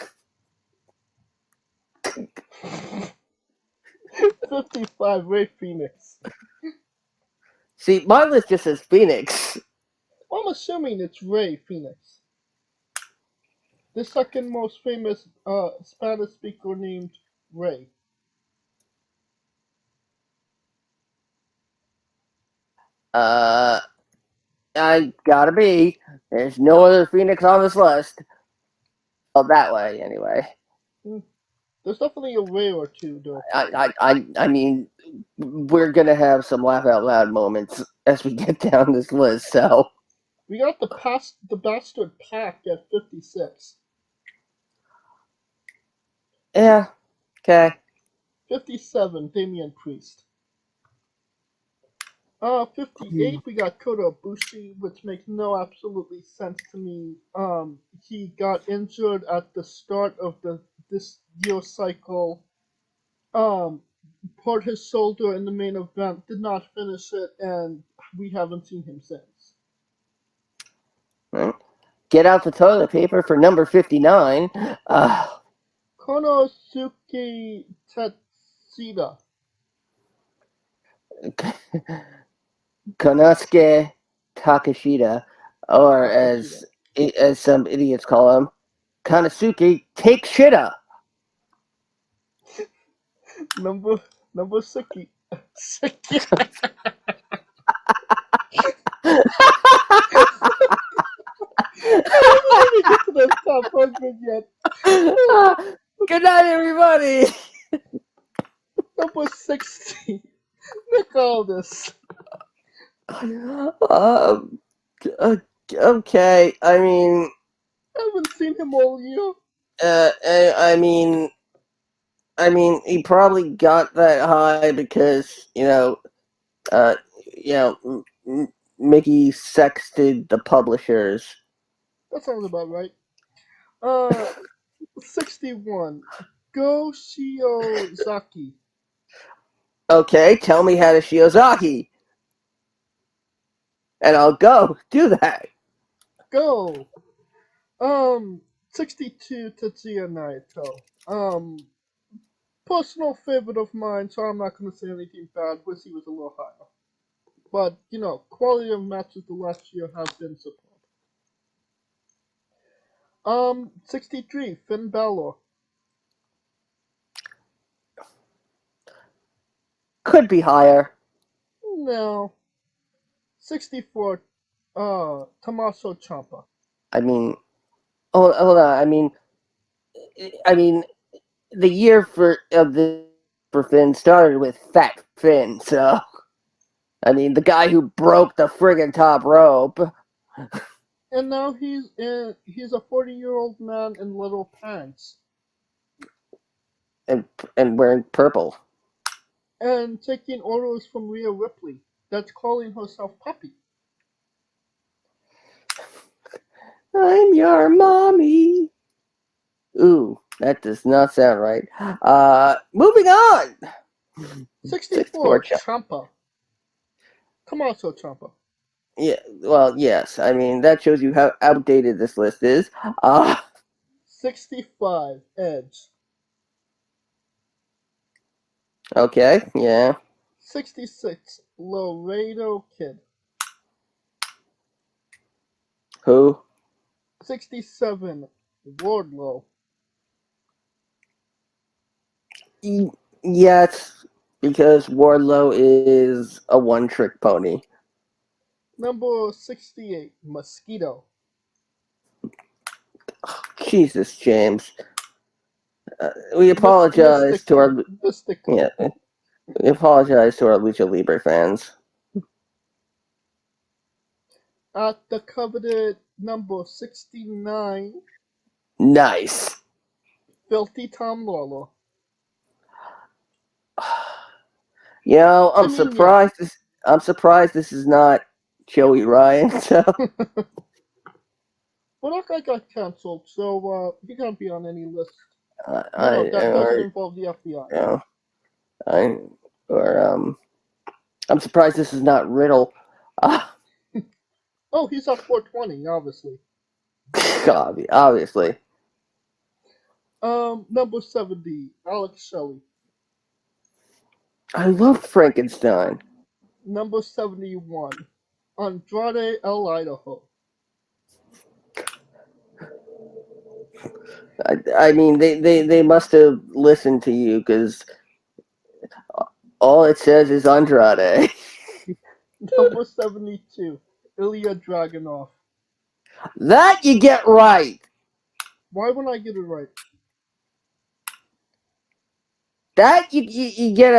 55, Ray Phoenix. See, my list just says Phoenix. Well, I'm assuming it's Ray Phoenix, the second most famous Spanish speaker named Ray. Uh, I gotta be. There's no other Phoenix on this list. Oh, that way, anyway. Hmm. There's definitely a Ray or two, though. I mean, we're gonna have some laugh out loud moments as we get down this list. So We got the bastard Pack at 56. yeah, okay. 57, Damian Priest. 58, we got Kota Ibushi, which makes no absolutely sense to me. He got injured at the start of this year cycle. Um, hurt his shoulder in the main event, did not finish it, and we haven't seen him since. Get out the toilet paper for number 59. Konosuke Tetsuda. Konosuke Takeshita, or Takashita. as some idiots call him, Konosuke Take Shita. Number number Siki. Siki. I haven't even get to the top 100 yet. Good night, everybody. Number 60. Nick Aldis. Um, okay, I haven't seen him all year. uh, I mean, he probably got that high because uh, you know, Mickey sexted the publishers. That sounds about right. Uh, 61. Go Shiozaki. Okay, tell me how to Shiozaki, and I'll go do that. Go. 62 Tetsuya Naito. Personal favorite of mine, so I'm not gonna say anything bad. Wish he was a little higher. But, quality of matches the last year has been superb. 63, Finn Balor. Could be higher. No. 64, Tommaso Ciampa. I mean, hold on. I mean, the year for Finn started with Fat Finn, so the guy who broke the friggin' top rope And now he's a 40-year-old man in little pants. and wearing purple. And taking orders from Rhea Ripley. That's calling herself Puppy. I'm your mommy. Ooh, that does not sound right. Moving on. 64 64, Ciampa. Tommaso Ciampa. Yeah, well, yes. That shows you how outdated this list is. Uh, 65, Edge. okay, yeah. 66, Laredo Kid. Who? 67, Wardlow. Yes, because Wardlow is a one-trick pony. Number 68, Mosquito. Jesus, James. We apologize to our Mystico. yeah. We apologize to our Lucha Libre fans. At the coveted number 69, Nice. Filthy Tom Lawler. I'm I mean, yeah. surprised. I'm surprised this is not Joey Ryan. So Well, that guy got canceled, so he can't be on any list. That doesn't or involve the FBI. I or I'm surprised this is not Riddle. Oh, he's at 420, obviously. Obviously. Number 70, Alex Shelley. I love Frankenstein. Number 71, Andrade El Idaho. I mean, they must have listened to you because all it says is Andrade. Number 72, Ilya Dragunov. That you get right. Why wouldn't I get it right? That you get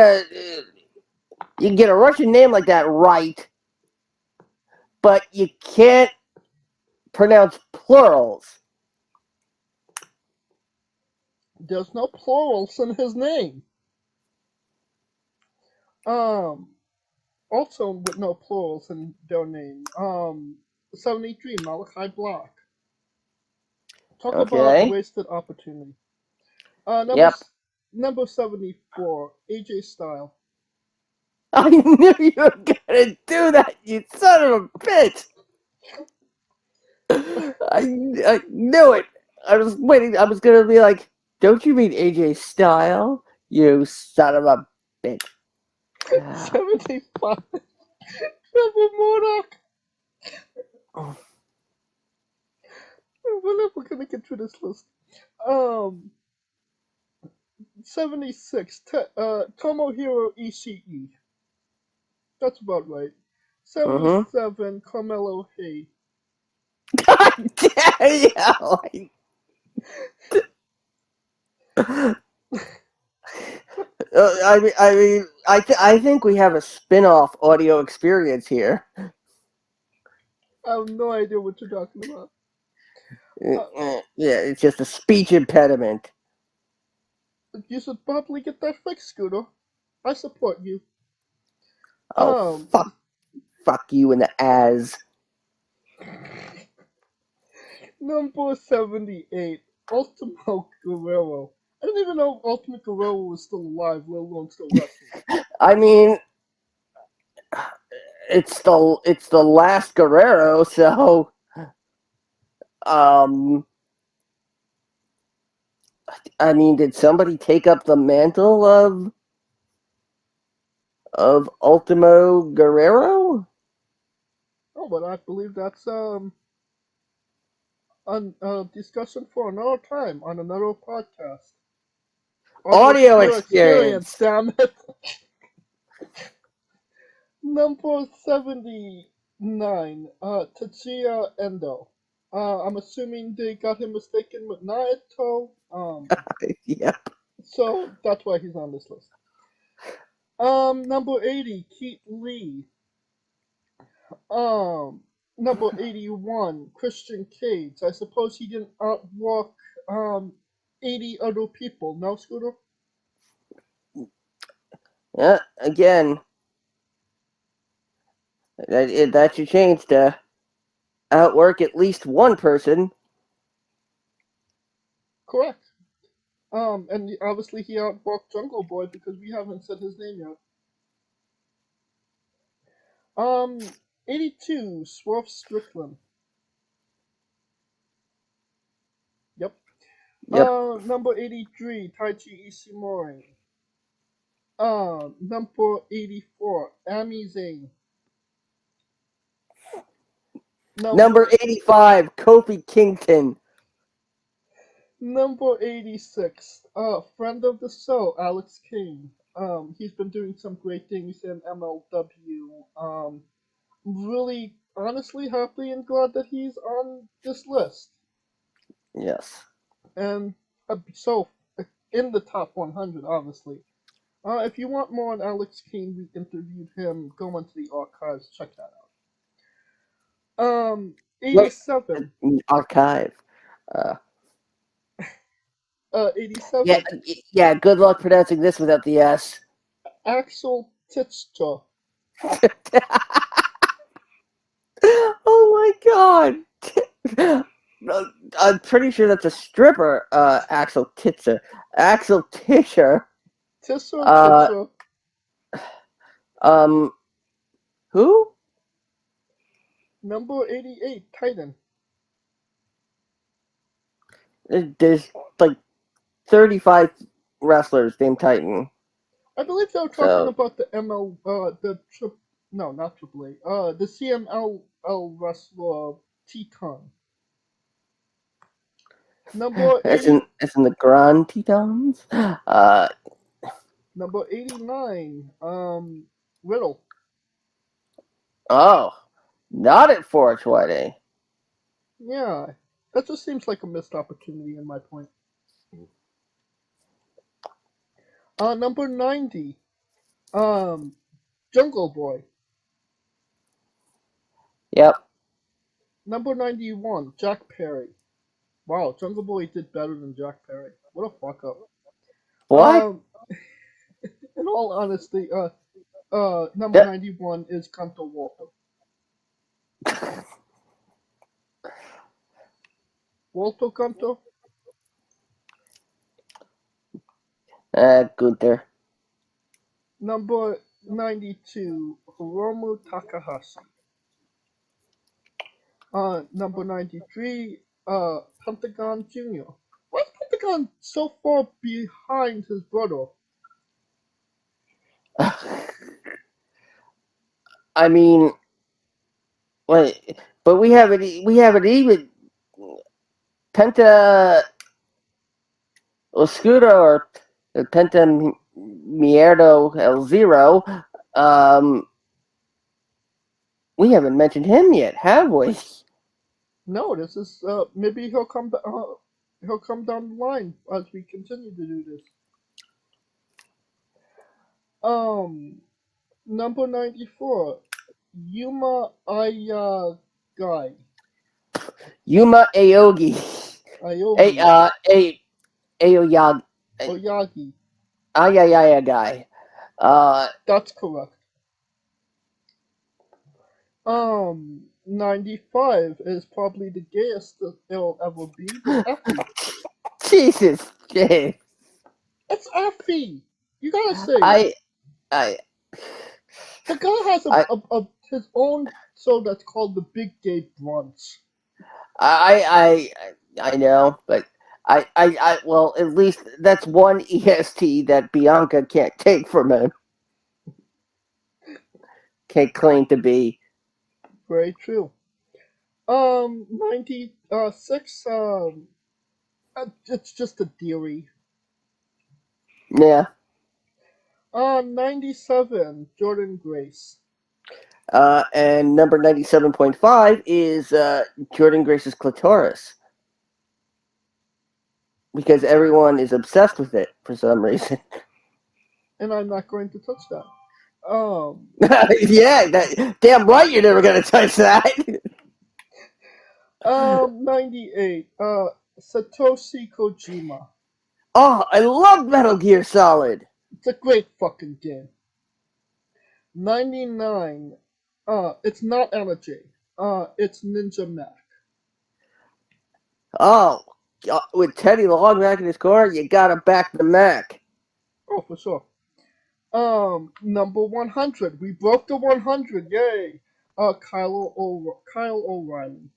a Russian name like that right, but you can't pronounce plurals. There's no plurals in his name. Also with no plurals in their name. 73, Malachi Black. Talk about Okay. wasted opportunity. Uh, number Yep. s- number 74, AJ Style. I knew you were gonna do that, you son of a bitch. I knew it. I was waiting. I was gonna be like, "Don't you mean AJ Style? You son of a bitch." 75, Trevor Murdoch. We're never gonna get through this list. Um, 76, Tomohiro Ishii. That's about right. Mm-hmm. 77, Carmelo Hay. God damn! I think we have a spin-off audio experience here. I have no idea what you're talking about. Uh, Yeah, it's just a speech impediment. you should probably get that fixed, Scooter. I support you. Oh, Um, fuck you in the ass. Number 78, Ultimo Guerrero. I didn't even know Ultimate Guerrero was still alive, let alone still wrestling. I mean, it's the last Guerrero, so um, I mean, did somebody take up the mantle of Ultimo Guerrero? Oh, but I believe that's a discussion for another time on another podcast. Audio Audio experience, experience. damn it. Number 79, Tetsuya Endo. I'm assuming they got him mistaken with Naito. Yep. So that's why he's on this list. Number 80, Keith Lee. Um, Number 81, Christian Cage. I suppose he didn't outwalk 80 other people. No, Scooter? Yeah. Again, that should change to outwork at least one person. Correct. And obviously he outwalked Jungle Boy because we haven't said his name yet. 82, Swerve Strickland. Yep. Yep. Number 83, Taichi Ishimori. Number 84, Ami Zayn. Number Number 85, Kofi Kingston. Number 86, friend of the show, Alex King. He's been doing some great things in MLW. Really, honestly, happy and glad that he's on this list. Yes. And so, in the top 100, obviously. If you want more on Alex King, we interviewed him. Go into the archives, check that out. Wait. 87. Archive. Uh, yeah, 87. yeah. Good luck pronouncing this without the S. Axel Titscher. Oh my god! I'm pretty sure that's a stripper. Axel Titzer. Axel Tischer. Tisser, Uh, Titcher. um, who? Number 88, Titan. There's like 35 wrestlers named Titan. I believe they were talking So about the ML, the trip. No, not Triple A. The CMLL wrestler Teton. Number As in 80, as in the Grand Tetons. number 89. Riddle. Oh, not at 420. Yeah, that just seems like a missed opportunity in my point. Number 90. Um, Jungle Boy. Yep. Number 91. Jack Perry. Wow, Jungle Boy did better than Jack Perry. What a fuck up. What? Um, in all honesty, number That, 91 is Kanto Walter. Walter Kanto. Gunther. Number 92, Hiromu Takahashi. Number 93, Pentagon Jr. Why is Pentagon so far behind his brother? I mean, wait, but we haven't even Penta Oscuro or Penta Mierdo El Zero. Um, we haven't mentioned him yet, have we? No, this is maybe he'll come down the line as we continue to do this. Number 94, Yuma Ayagai. Yuma Aogi. A Aogi. uh a Aoyag Oyagi. Ayayaya guy. Uh, That's correct. 95 is probably the gayest that it'll ever be, but Effie. Jesus, Jay. It's Effie! You gotta say, I I the guy has I his own show that's called The Big Gay Brunch. I know, but well, at least that's one EST that Bianca can't take from him. Can't claim to be. Very true. 96, it's just a theory. Yeah. 97, Jordan Grace. And number 97.5 is Jordan Grace's clitoris. Because everyone is obsessed with it for some reason. And I'm not going to touch that. Um, Yeah, damn right you're never going to touch that. 98, Satoshi Kojima. Oh, I love Metal Gear Solid. It's a great fucking game. 99, it's not Energy. It's Ninja Mac. Oh, with Teddy Longback in his corner, you gotta back the Mac. Oh, for sure. Number 100. We broke the 100. Yay. Kyle O'Reilly.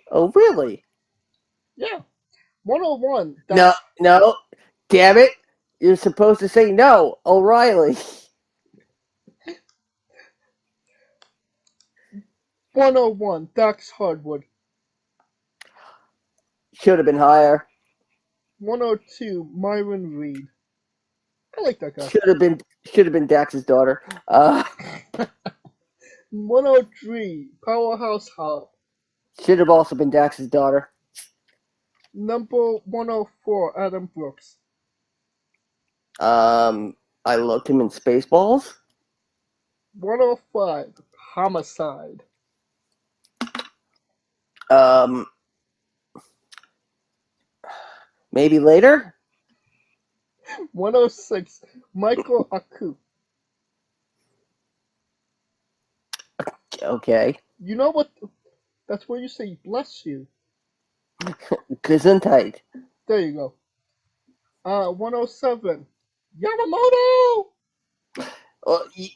Oh, really? Yeah. 101. No, That's no. Damn it. You're supposed to say no, O'Reilly. 101. Dax Hardwood. Should have been higher. 102. Myron Reed. I like that guy. Should have been Dax's daughter. 103. Powerhouse Hobb. Should have also been Dax's daughter. Number 104. Adam Brooks. I loved him in Spaceballs. 105. Homicide. Um, maybe later. 106. Michael Aku. Okay. You know what? That's where you say bless you. Gesundheit. There you go. 107. Yamamoto!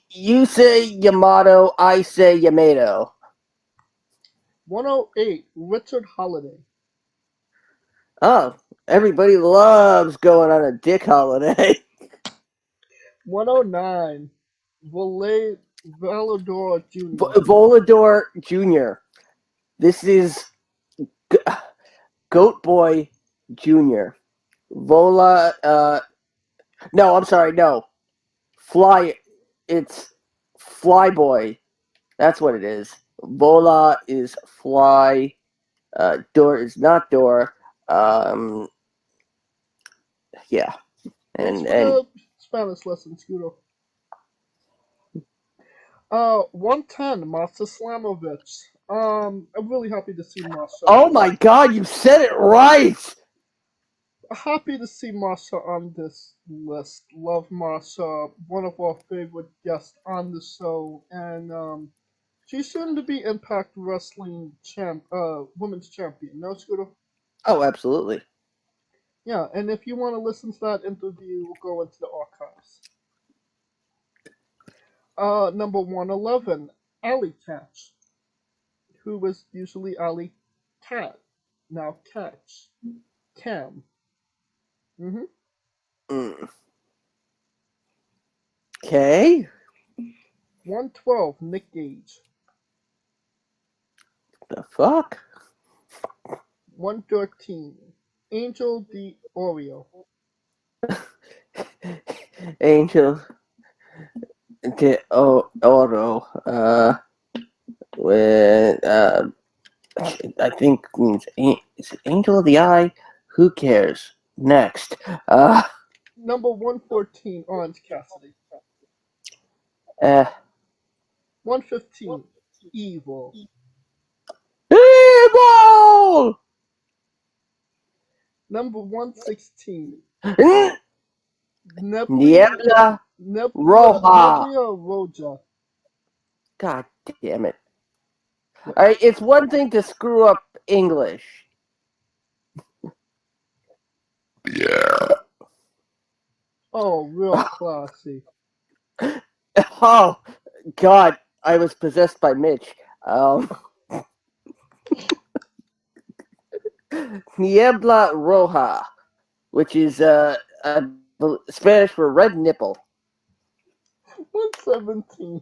You say Yamato, I say Yamato. 108. Richard Holiday. Oh, everybody loves going on a dick holiday. 109. Valet Valador Jr. Volador Jr. This is G- Goat Boy Jr. Vola. No, I'm sorry. No, Fly. It's Flyboy. That's what it is. Vola is fly. Door is not door. Um, yeah, Thanks and for the Spanish lesson, Scooter. 110, Master Slamovich. I'm really happy to see Masha oh on my this. God, you said it right. Happy to see Masha on this list. Love Masha, one of our favorite guests on the show, and she's soon to be Impact Wrestling women's champion. No, Scooter? Oh, absolutely. Yeah, and if you want to listen to that interview, go into the archives. Number 111, Alley Catch, who was usually Alley Cat, now Catch. Cam. Mm-hmm. Mm. Okay. 112, Nick Gage. The fuck? 113, Angel the Oreo. Angel de Oro. With I think means is it Angel of the Eye? Who cares? Next. Number 114, Orange Cassidy. Uh, 115, Evil. Evil! Number 116, Niebla Roja. Nebula Roja. God damn it. Yep. Alright, it's one thing to screw up English. Yeah. Oh, real classy. Oh, God. I was possessed by Mitch. Niebla Roja, which is Spanish for red nipple. 117,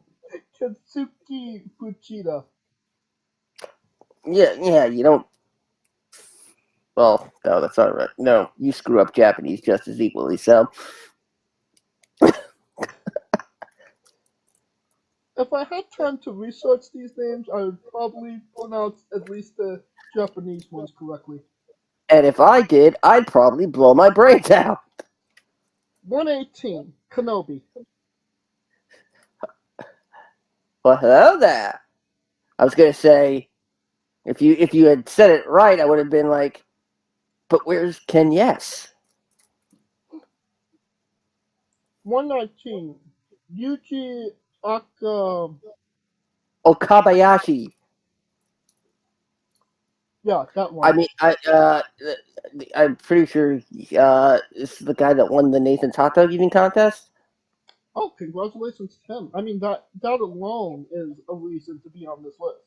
Katsuki Fuchida. Yeah, you don't. Well, no, that's not right. No, you screw up Japanese just as equally. So, If I had time to research these names, I would probably pronounce at least the Japanese ones correctly. and if I did, I'd probably blow my brains out. 118, Kenobi. Well, hello there. I was gonna say, if you had said it right, I would have been like, but where's Ken? Yes. 119, Yuji Aka. Okabayashi. Yeah, that I one. mean, I'm pretty sure this is the guy that won the Nathan's hot dog eating contest. Oh, congratulations to him. I mean, that alone is a reason to be on this list.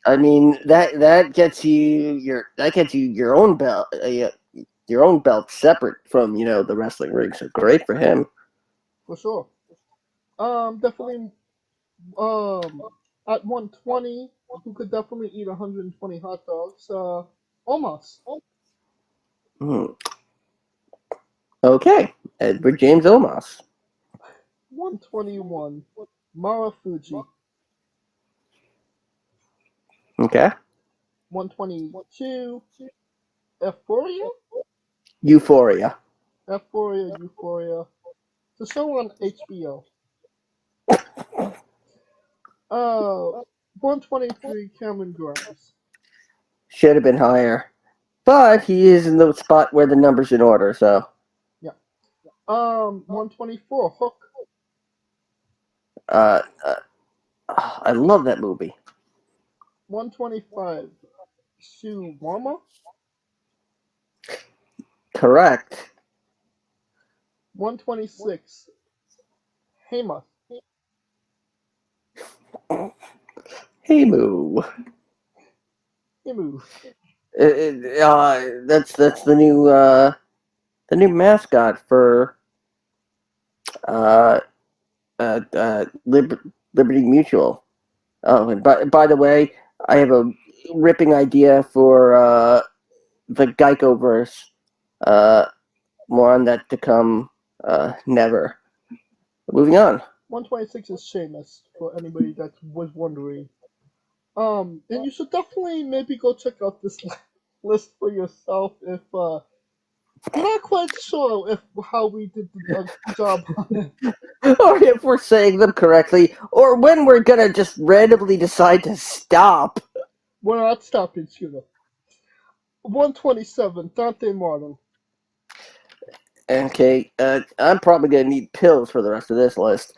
I mean that gets you your own belt, your own belt separate from the wrestling ring. So great for him. For sure. Definitely, um, at 120, who could definitely eat 120 hot dogs, Omos. Hmm. Okay, Edward James Olmos. 121, Marufuji. Okay, 122, Euphoria? Euphoria. Euphoria. The show on HBO. 123, Cameron Grimes. Should have been higher, but he is in the spot where the numbers in order. So, Yeah. 124, Hook. uh, uh I love that movie. 125, Suwama. Correct. 126, Hamath. Hey Moo. Himu. That's the new mascot for uh, Liberty Mutual. Oh, and by the way, I have a ripping idea for the Geico verse. More on that to come. Never. Moving on. 126 is Sheamus, for anybody that was wondering. And you should definitely maybe go check out this list for yourself if you're not quite sure if how we did the job on it. Or if we're saying them correctly, or when we're gonna just randomly decide to stop. We're not stopping, Shooter. 127, Dante Martin. Okay, I'm probably gonna need pills for the rest of this list.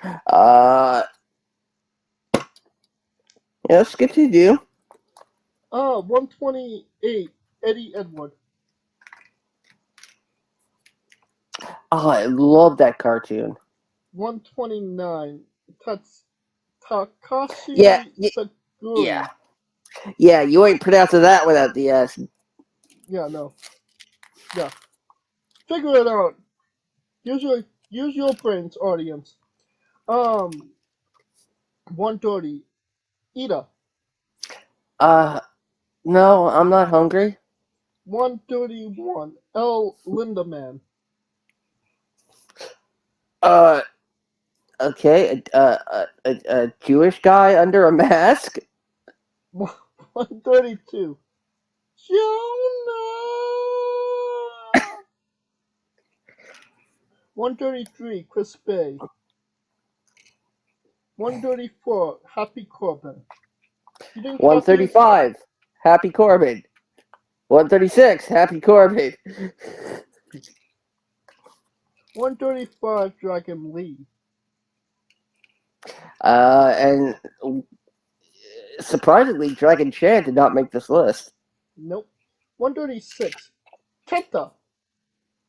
Yes, continue. 128, Eddie Edward. Oh, I love that cartoon. 129, Yeah, Takashi yeah, Saguri. yeah. You ain't pronouncing that without the S. Yeah, no. Yeah. Figure it out. Use your brains, audience. 130, Ida. No, I'm not hungry. 131, L. Lindemann. Uh, okay, a Jewish guy under a mask. 132, Jonah. 133, Chris Bay. 134, Happy Corbin. You think Happy is 135, Happy Corbin. 136, Happy Corbin. 135, Dragon Lee. And surprisingly, Dragon Chan did not make this list. Nope. 136, Kenta.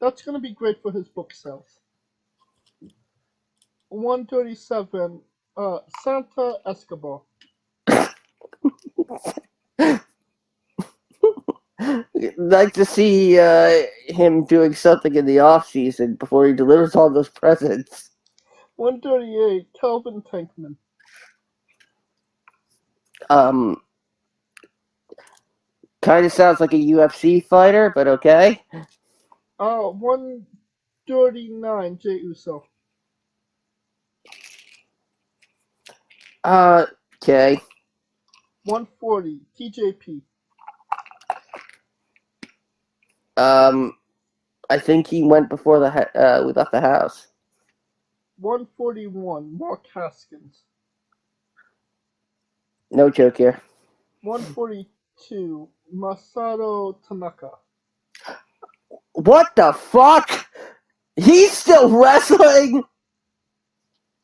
That's gonna be great for his book sales. 137, Santa Escobar. Like to see him doing something in the off season before he delivers all those presents. 138, Calvin Tankman. Kind of sounds like a UFC fighter, but okay. 139, Jay Uso. Okay. 140, TJP. I think he went before we left the house. 141, Mark Haskins. No joke here. 142, Masato Tanaka. What the fuck? He's still wrestling?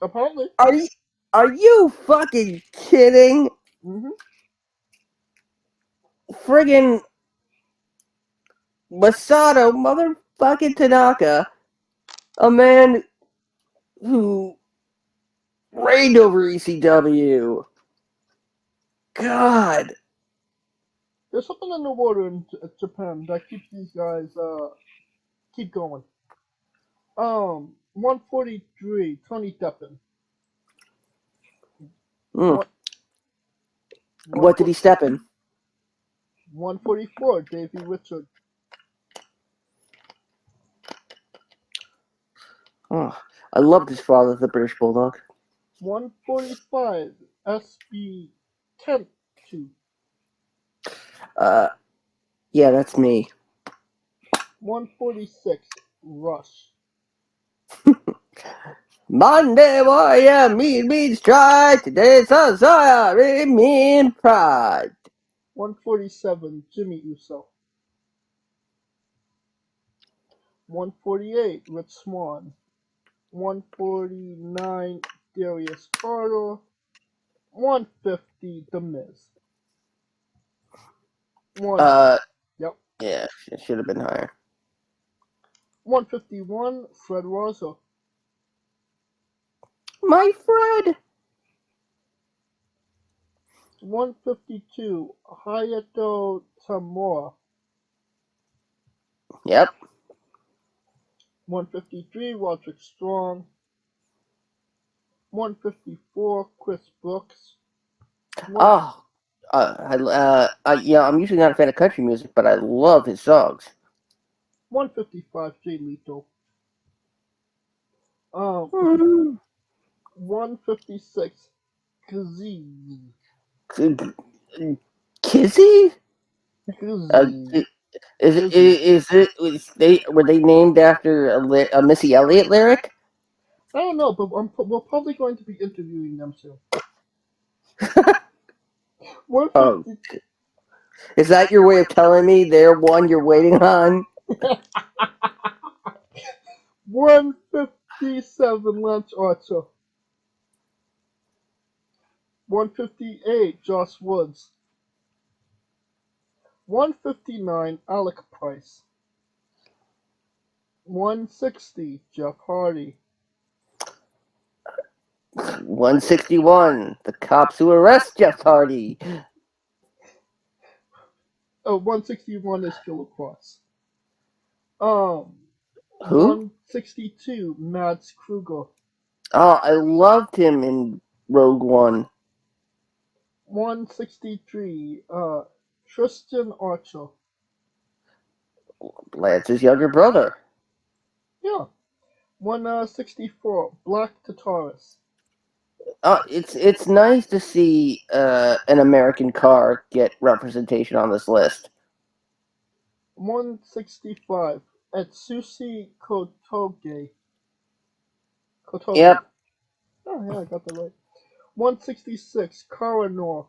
Apparently. Are you fucking kidding? Mm-hmm. Friggin' Masato motherfucking Tanaka, a man who reigned over ECW. God. There's something in the water in Japan that keeps these guys keep going. 143, Tony Deppen. Mm. One, What did he step in? 144, Davey Richard. Oh, I love his father, the British Bulldog. 145, SB Kent 2. Yeah, that's me. 146, Rush. Monday warrior, mean stride. Today's a sorry, mean pride. 147, Jimmy Uso. 148, Rich Swann. 149, Darius Carter. 150, The Miz. Yep. Yeah, it should have been higher. 151, Fred Rosa. My Fred. 152, Hayato Tamura. Yep. 153, Roderick Strong. 154, Chris Brooks. One, Oh, yeah, I'm usually not a fan of country music, but I love his songs. 155, Jay Lethal. Um, Hmm. 156, Kazee. Kizzy? Uh, Kazee. were they named after a Missy Elliott lyric? I don't know, but we're probably going to be interviewing them soon. Oh, 150. is that your way of telling me they're one you're waiting on? 157, Lance Archer. 158, Josh Woods. 159, Alec Price. 160, Jeff Hardy. 161. The cops who arrest Jeff Hardy. Oh, 161 is Killer Cross. Um, Who? 162, Mads Kruger. Oh, I loved him in Rogue One. 163, Tristan Archer. Lance's younger brother. Yeah. 164, Black Tataris. It's nice to see an American car get representation on this list. 165, Atsushi Kotoge. Kotoge. Yep. Oh, yeah, I got that right. 166, Kara Noor.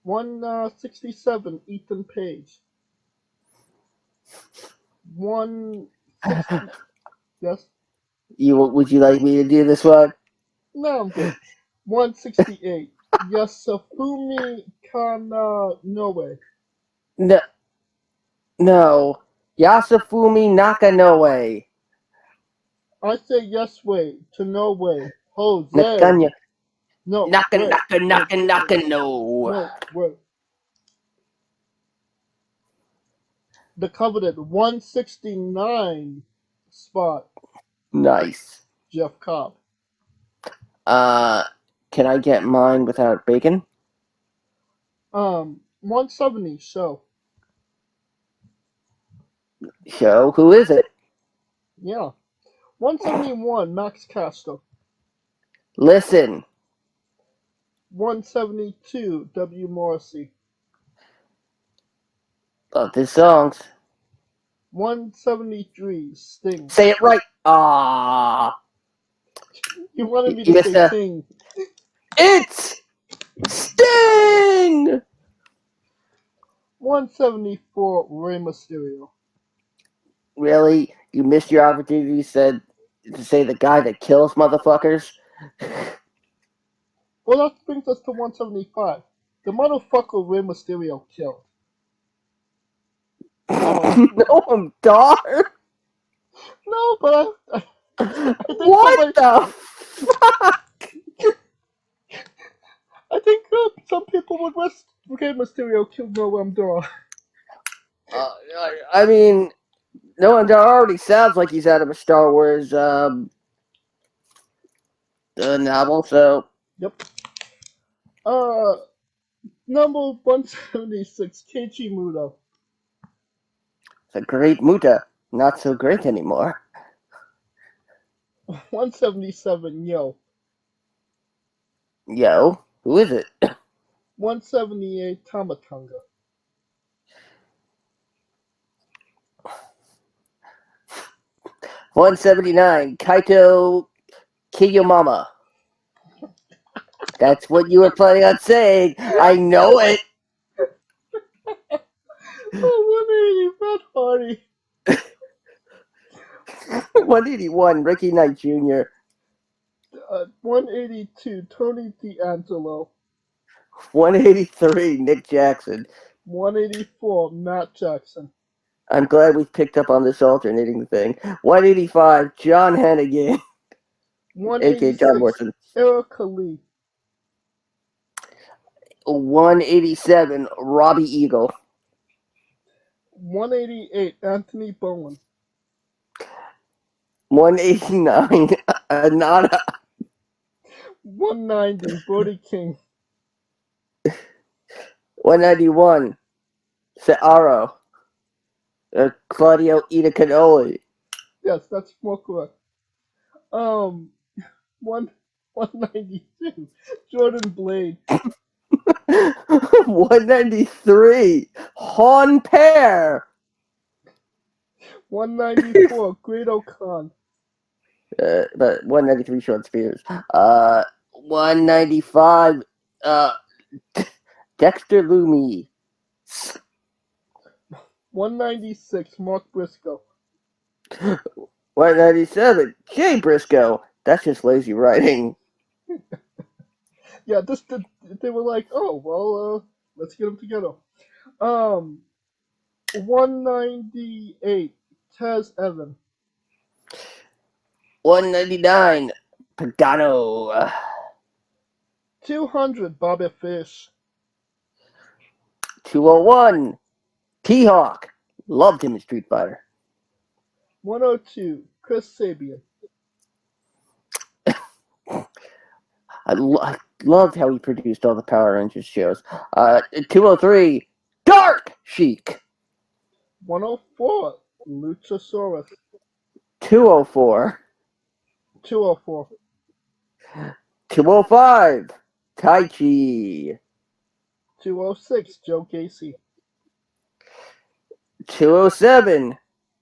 167, Ethan Page. 160. Yes? Would you like me to do this one? No, I'm good. 168, Yasufumi Kananoe. No, no. Yasufumi Nakanoe. I say yes way to no way. Jose. Nakanya. No, Naka wait, naka wait, naka wait, naka no. no, wait. The coveted 169 spot, Nice. Jeff Cobb. Uh, can I get mine without bacon? 170 show. Show. Who is it? Yeah. 171 Max Caster. Listen. 172 W Morrissey. Love his songs. 173 Sting. Say it right. Ah. You wanted me You to missed say a. Ting. It's Sting. 174 Rey Mysterio. Really? You missed your opportunity. To say the guy that kills motherfuckers. Well, that brings us to 175. The motherfucker Rey Mysterio killed. No, I'm dark. No, but I think What the fuck? I think some people would wish Rey Mysterio killed Noam Dar. Uh, I mean, Noam Dar already sounds like he's out of a Star Wars novel, so. Yep. Uh, number 176, Keiichi Muto. It's a great Muta. Not so great anymore. 177, Yo. Yo, who is it? 178, Tamatonga. 179, Kaito Kiyomama. That's what you were planning on saying. I know it. 180, Matt Hardy. 181, Ricky Knight Jr. 182, Tony D'Angelo. 183, Nick Jackson. 184, Matt Jackson. I'm glad we picked up on this alternating thing. 185, John Hennigan, aka John 186, Morrison. Erica Lee. 187, Robbie Eagle. 188, Anthony Bowen. 189, Anana. 190, Brody King. 191, Searo. Claudio Itacanoli. Yes, that's more correct. Um, one 192, Jordan Blade. 193, Han Pear. 194, Great O'Con. But 193, Sean Spears. 195, Dexter Loomis. 196, Mark Briscoe. 197, Jay Briscoe. That's just lazy writing. Yeah, they were like, oh well, let's get them together. 198, Taz Evan. 199, Pagano. 200, Bobby Fish. 201, T-Hawk. Loved him in Street Fighter. 102, Chris Sabian. I loved how he produced all the Power Rangers shows. 203, Dark Sheik. 104, Luchasaurus. 204, 204, 205, Tai Chi. 206, Joe Gacy. 207,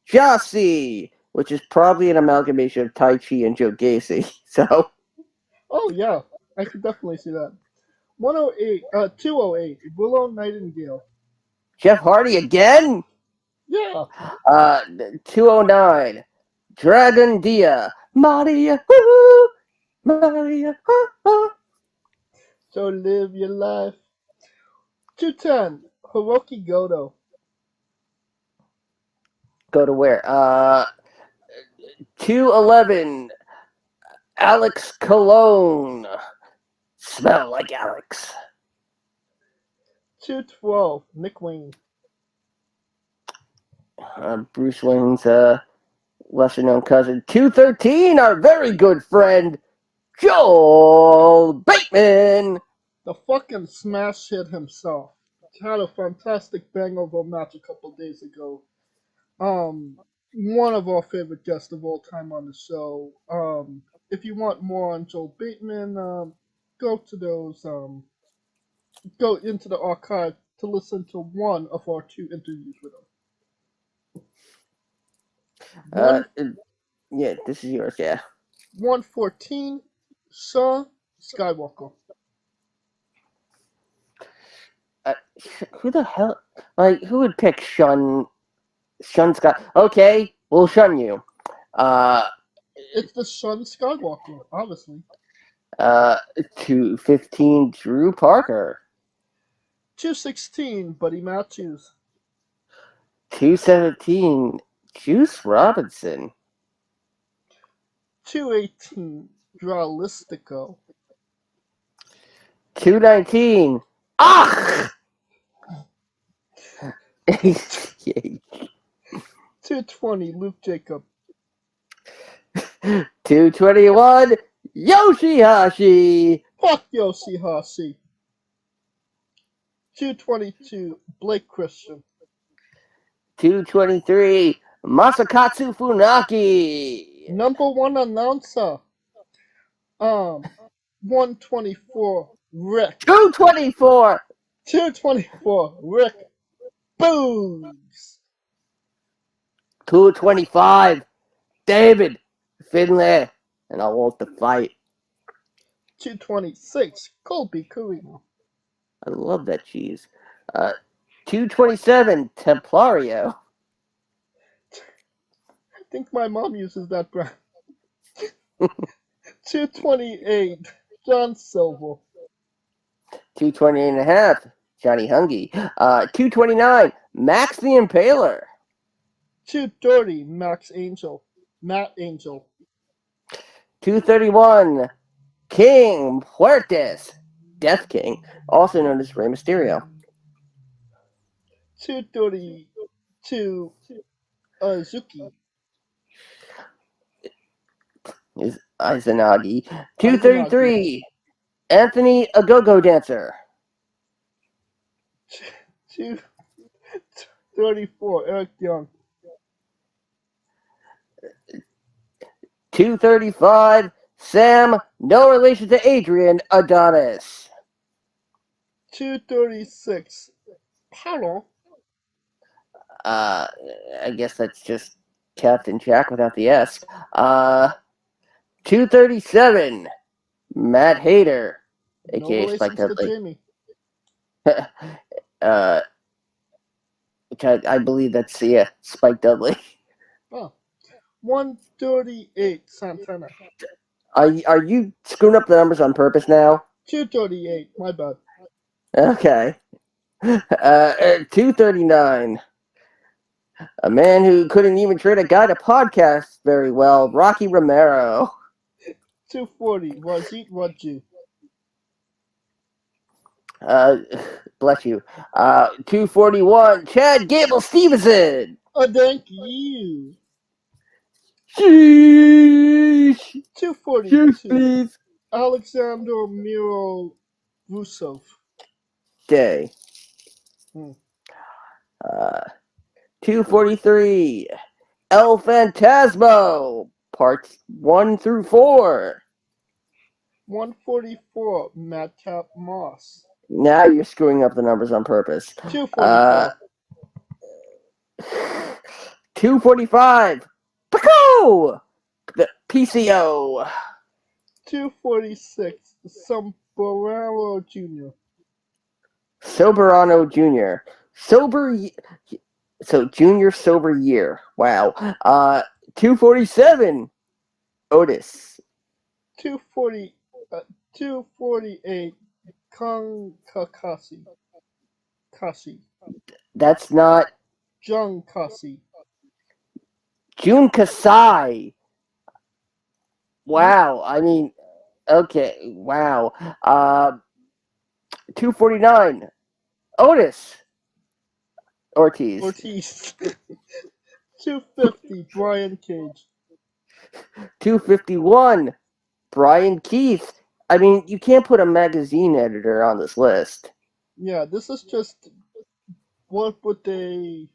Jossie, which is probably an amalgamation of Tai Chi and Joe Gacy. So, Oh yeah, I could definitely see that. 108, 208, Willow Nightingale. Jeff Hardy again. Yeah. 209, Dragon Dia. Maria, woo, Maria, So live your life. 210, Hiroki Goto. Go to where? 211, Alex Cologne. Smell like Alex. 212, Nick Wayne. Bruce Wayne's lesser known cousin. 213, our very good friend, Joel Bateman. The fucking smash hit himself. Had a fantastic bang-over match a couple days ago. One of our favorite guests of all time on the show. If you want more on Joel Bateman, go to those, go into the archive to listen to one of our two interviews with him. Yeah, this is yours, yeah. 114, Shaw Skywalker. Who the hell? Like, who would pick Shun Scott? Okay, we'll shun you. It's the Son Skywalker, obviously. 215, Drew Parker. 216, Buddy Matthews. 217, Juice Robinson. 218, Dralistico. 219, Ach! 220, Luke Jacob. 221, Yoshihashi. Fuck Yoshihashi. 222, Blake Christian. 223, Masakatsu Funaki. Number one announcer. 124, Rick. 224. 224, Rick Boogs. 225, David Finlay. And I want to fight. 226, Colby Carino. I love that cheese. 227, Templario. I think my mom uses that brand. 228, John Silver. 228 and a half, Johnny Hungy. 229, Max the Impaler. 230, Matt Angel. 231, King Puertas, Death King, also known as Rey Mysterio. 232, Zuki. Izanagi. Izanagi. 233, Anthony a go-go dancer. 234, Eric Young. 235, Sam, no relation to Adrian Adonis. 236, Paulo. Uh, I guess that's just Captain Jack without the S. 237, Matt Hayter, No aka Spike relations to Dudley. Jamie. uh, which I believe that's, yeah, Spike Dudley. Oh. 138, Santana. Are you screwing up the numbers on purpose now? 238, my bad. Okay. 239. A man who couldn't even trade a guy to podcast very well, Rocky Romero. 240, Rajit Raju. Uh, Bless you. 241, Chad Gable Stevenson. Oh, thank you. Sheesh. Sheesh, 242, please. Alexander Miro Rusov. Okay. Hmm. 243, El Phantasmo, parts 1 through 4. 144, Madcap Moss. Now you're screwing up the numbers on purpose. 244, 245, Paco, the PCO. 246, Sombrero Jr. Soberano Jr. So junior sober year. Wow. 247, Otis. 240, 248, Kong Kakasi. Kasi. That's not Jung Kasi. Jun Kasai. Wow. I mean, okay. Wow. 249, Otis Ortiz. Ortiz. 250, Brian Cage. 251, Brian Keith. I mean, you can't put a magazine editor on this list. Yeah, this is just what would they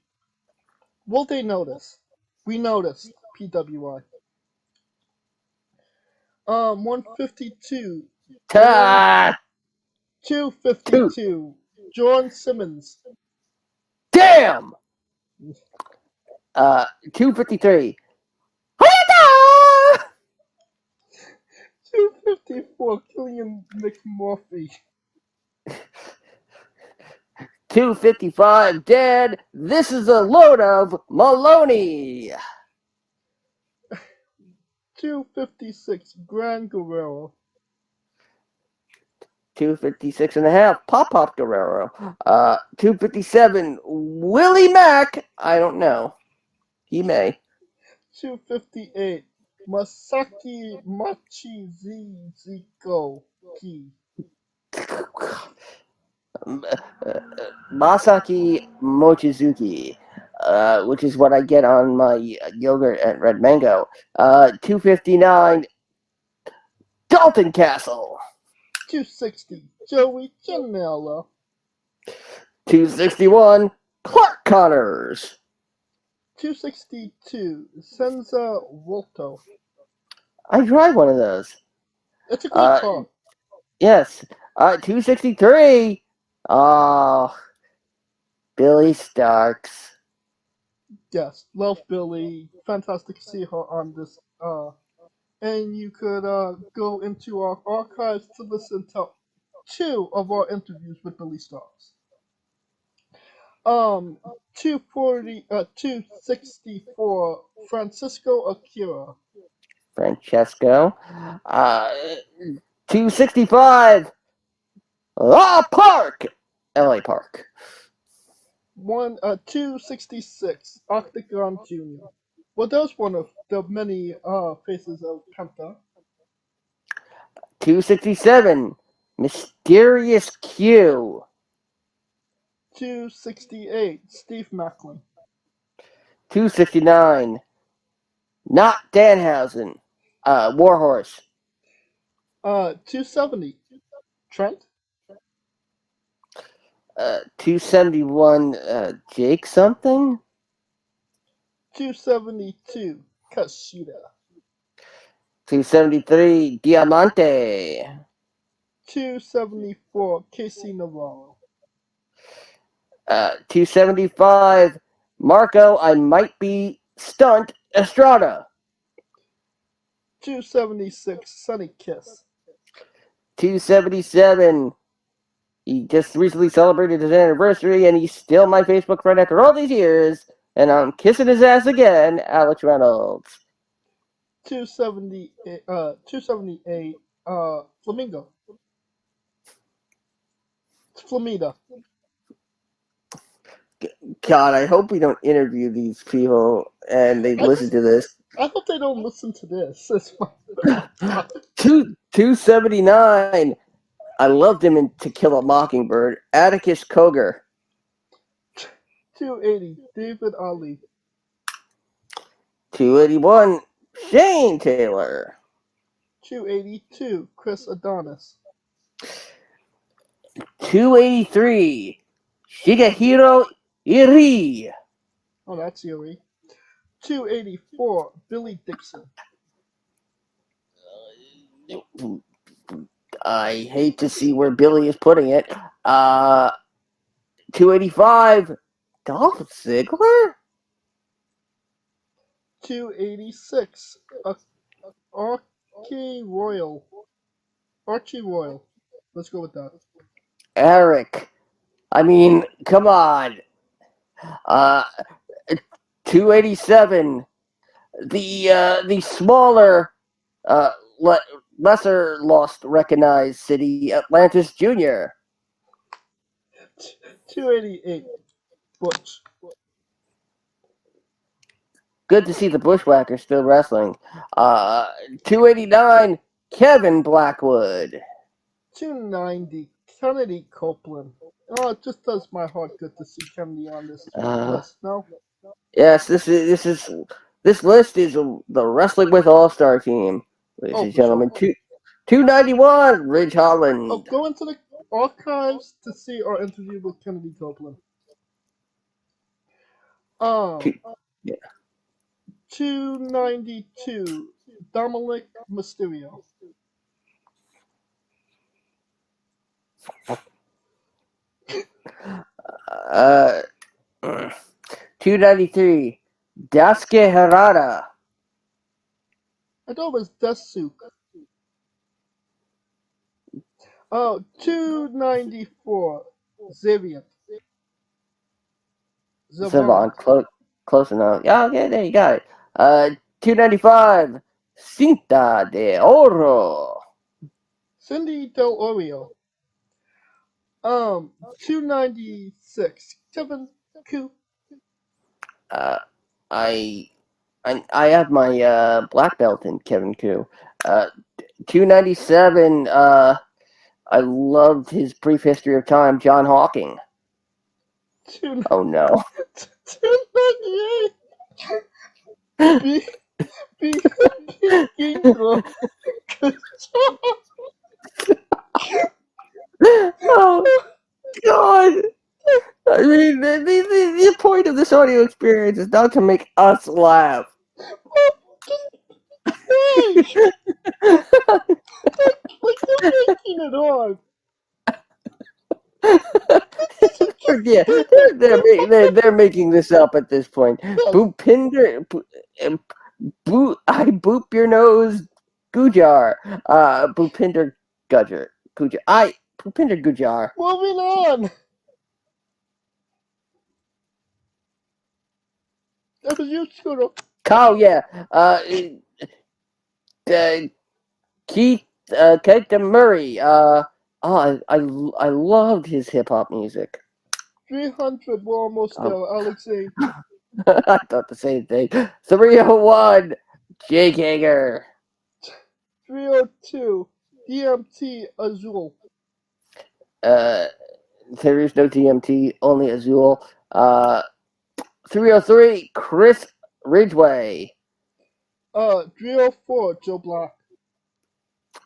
will they notice? We noticed PWI. 152, John Ta! Two. 252, John Simmons. Damn! 253. 254, Killian McMurphy. 255, Dad. This is a load of Maloney. 256, Gran Guerrero. 256 and a half, Pop Guerrero. 257, Willie Mack. I don't know. He may. 258, Masaki Machiziko Ki. Masaki Mochizuki, which is what I get on my yogurt at Red Mango. 259, Dalton Castle. 260, Joey Janela. 261, Clark Connors. 262, Senza Volto. I drive one of those. It's a great car. Yes. 263, Billy Starks. Yes, love Billy. Fantastic to see her on this. And you could go into our archives to listen to 2 of our interviews with Billy Starks. 264, Francisco Akira. Francesco. 265, Park. LA Park. 266, Octagon Jr. Well, that was one of the many faces of Penta. 267, Mysterious Q. 268, Steve Macklin. 269, not Danhausen. Warhorse. 270. Trent. 271. Jake something. 272. Kashida. 273. Diamante. 274. Casey Navarro. 275. Marco, I might be stunt Estrada. 276. Sunny Kiss. 277. He just recently celebrated his anniversary, and he's still my Facebook friend after all these years. And I'm kissing his ass again, Alex Reynolds. 278. 278. Flamingo. Flamita. God, I hope we don't interview these people and they listen to this. I hope they don't listen to this. It's my 279. I loved him in To Kill a Mockingbird. Atticus Koger. 280. David Ali. 281. Shane Taylor. 282. Chris Adonis. 283. Shigehiro Iri. Oh, that's Yuri. 284. Billy Dixon. I hate to see where Billy is putting it. 285. Dolph Ziggler? 286. Archie Royal. Archie Royal. Let's go with that. Eric. I mean, come on. 287. The smaller, lesser lost recognized city, Atlantis Jr. 288. Butch. Good to see the Bushwhackers still wrestling. 289. Kevin Blackwood. 290. Kennedy Copeland. Oh, it just does my heart good to see Kennedy on this list. No? Yes, this list is the Wrestling with All-Star team, ladies and gentlemen. Sure. 291. Ridge Holland. Oh, go into the archives to see our interview with Kennedy Copeland. Yeah. 292. Dominic Mysterio. 293. Daisuke Harada. I thought it was Desuke. Oh, 294. Xavier. Savant. Close enough. Yeah, okay, there you got it. 295. Cinta de Oro. Cindy Del Oreo. 296. Kevin Koo. I have my black belt in Kevin Koo. 297. I loved his brief history of time, John Hawking. Oh no. 298. Oh God. I mean, the point of this audio experience is not to make us laugh. Hey! Like you're making it hard. Yeah, they're making this up at this point. Bhupinder, I boop your nose, Gujar. Bhupinder Gujar. Bhupinder Gujar. Moving on. That was you, Scooter. Oh yeah. Keith Murray. I loved his hip hop music. 300. We're almost there. Alex A. I thought the same thing. 301. Jake Hager. 302. DMT Azul. There is no DMT, only Azul. 303. Chris Ridgway. 304, Joe Black.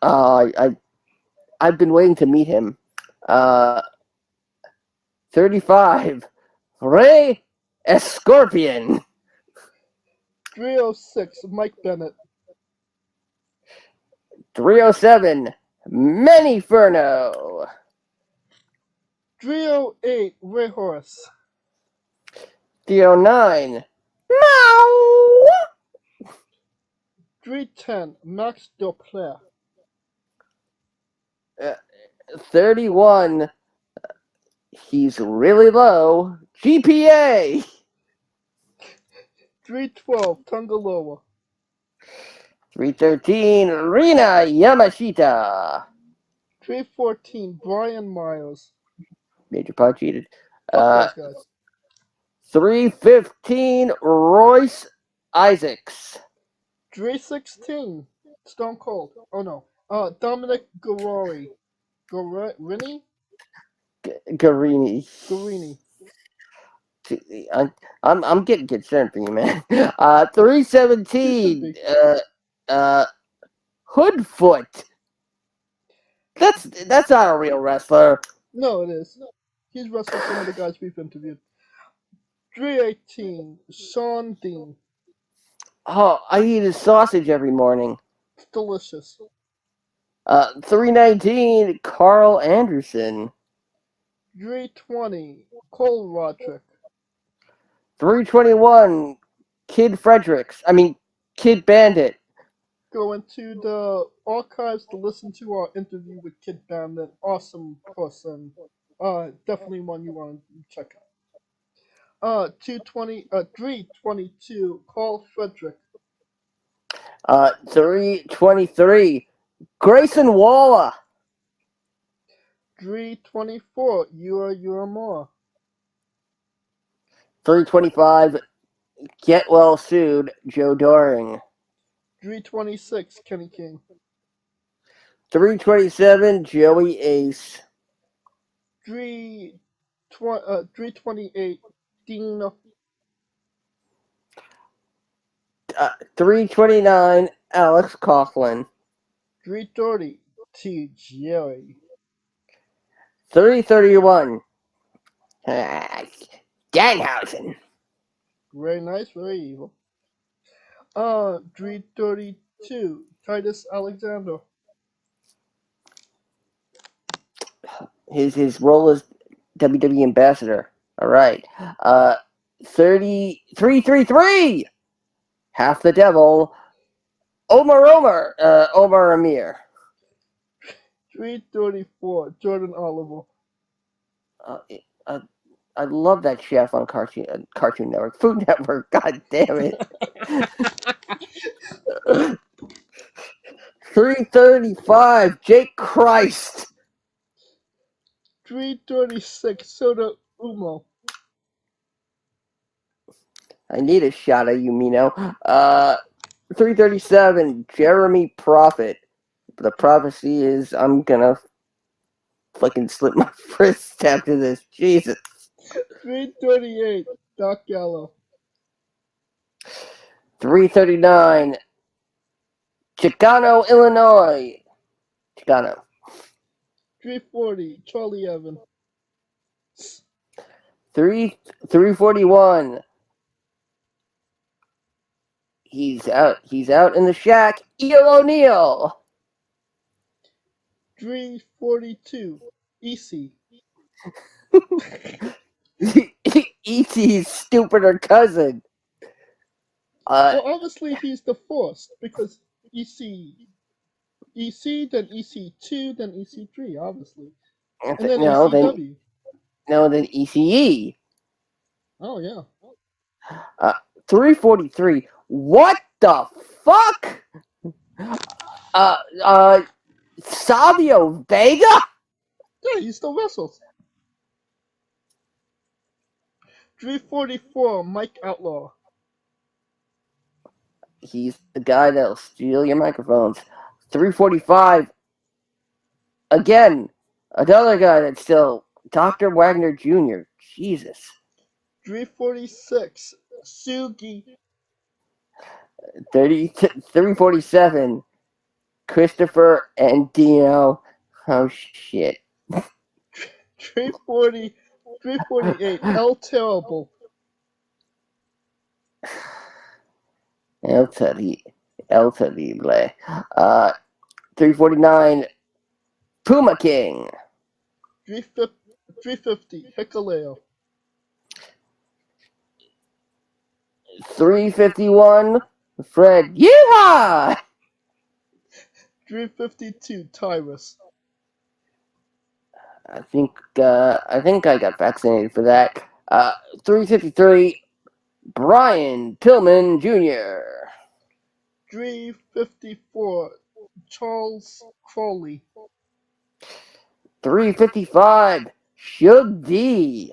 I've been waiting to meet him. 35, Ray Escorpion. 306, Mike Bennett. 307, Manyferno. 308, Ray Horace. 309, Meow. 310, Max Doppler. 31, he's really low, GPA. 312, Tungaloa. 313, Rina Yamashita. 314, Brian Myers. Major Pod cheated. Fuck those guys. 315, Royce Isaacs. 316, Stone Cold. Oh no. Dominic Garori. Garini? Garini. Garini. I'm getting concerned for you, man. 317, Hoodfoot. That's not a real wrestler. No, it is. He's wrestled some of the guys we've interviewed. 318, Sean Dean. Oh, I eat his sausage every morning. It's delicious. 319, Carl Anderson. 320, Cole Roderick. 321, Kid Fredericks. Kid Bandit. Go into the archives to listen to our interview with Kid Bandit. Awesome person. Definitely one you want to check out. 322, Carl Frederick. 323, Grayson Waller. 324, You're More. 325, Get Well Sued, Joe Doring. 326, Kenny King. 327, Joey Ace. 328, Dean. 329, Alex Coughlin. 330, T. Jerry. 331, Danhausen. Very nice, very evil. 332, Titus Alexander. His role as WWE ambassador. All right. 333, Half the Devil, Omar Amir. 334, Jordan Oliver. I love that chef on Cartoon Network, Food Network. God damn it. 335, Jake Christ. 336, Soda Umo. I need a shot of you, Mino. 337, Jeremy Prophet. The prophecy is I'm gonna fucking slip my wrist after this. Jesus. 338, Doc Gallo. 339, Chicano, Illinois. Chicano. 340, Charlie Evans. 341. He's out in the shack. Eel O'Neill. 342, EC. E.T.'s stupider cousin. Well, obviously he's the first because EC, then EC2, then EC3, obviously, and then ECW. Then ECE. Oh yeah. 343. What the fuck? Savio Vega? Yeah, he still wrestles. 344, Mike Outlaw. He's the guy that'll steal your microphones. 345. Again, another guy that's still Dr. Wagner Jr. Jesus. 346, Sugi. 347, Christopher and Dino. Oh shit. 340, 348, El Terrible. El Terrible. El Terrible. 349, Puma King. 350, Hikaleo. 351, Fred. Yeehaw! 352, Tyrus. I think I got vaccinated for that. 353, Brian Pillman Jr. 354, Charles Crowley. 355, Shug D.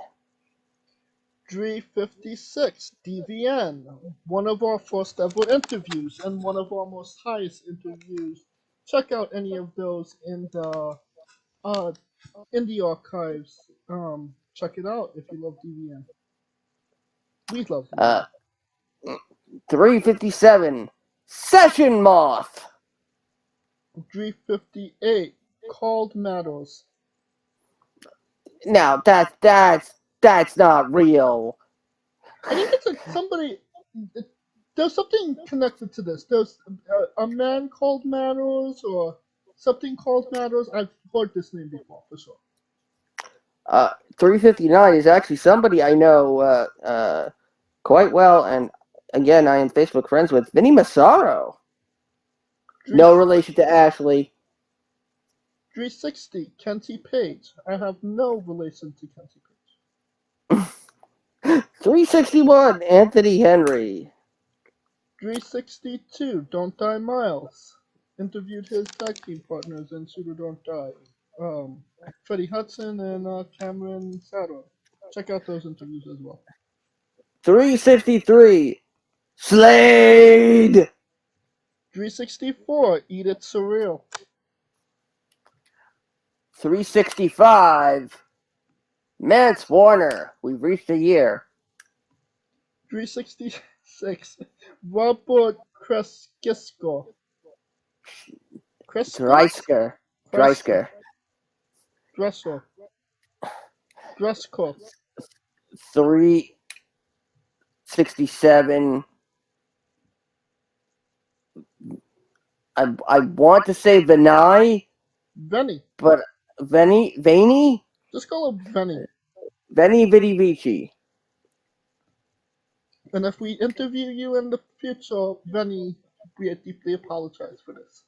356, DVN. One of our first ever interviews and one of our most highest interviews. Check out any of those uh in the archives. Check it out if you love DVN. We love Uh, DVN. 357, Session Moth. 358, Called Matters. Now that's not real. I think it's somebody. There's something connected to this. There's a man called Matters or something called Matters. I've heard this name before for sure. 359 is actually somebody I know quite well, and again, I am Facebook friends with Vinny Massaro. Three No relation to Ashley. 360, Kenty Page. I have no relation to Kenty Page. 361, Anthony Henry. 362, Don't Die Miles. Interviewed his tag team partners in Shooter Don't Die. Freddie Hudson and Cameron Sato. Check out those interviews as well. 363, Slade. 364, Eat It Surreal. 365, Mance Warner. We've reached a year. 366, Robert Kreskisko. Kresko? Dreisker. Kresko. Dreisker. Dresko. Dresko. 367. I want to say Vinay, Venny. but Veni? Just call him Venny. Veni Vidi Vici. And if we interview you in the future, Venny, we deeply apologize for this.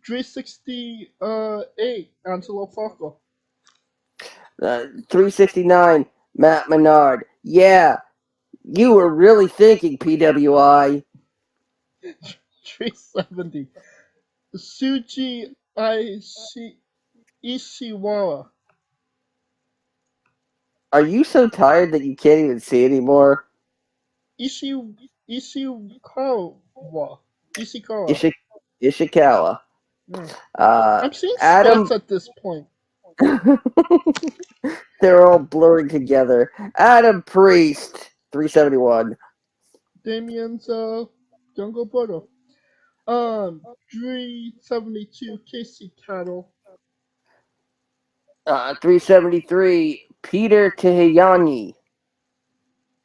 368, Angelo Parker. 369, Matt Menard. Yeah, you were really thinking PWI. 370, Suji Ishiwara. Are you so tired that you can't even see anymore? Ishikawa. Ishikawa. Ishi- Ishikawa. Yeah. Uh, I'm seeing Adam. spots at this point. They're all blurring together. Adam Priest, 371. Damien's younger brother. 372, Casey Cattle. 373, Peter Tehayani.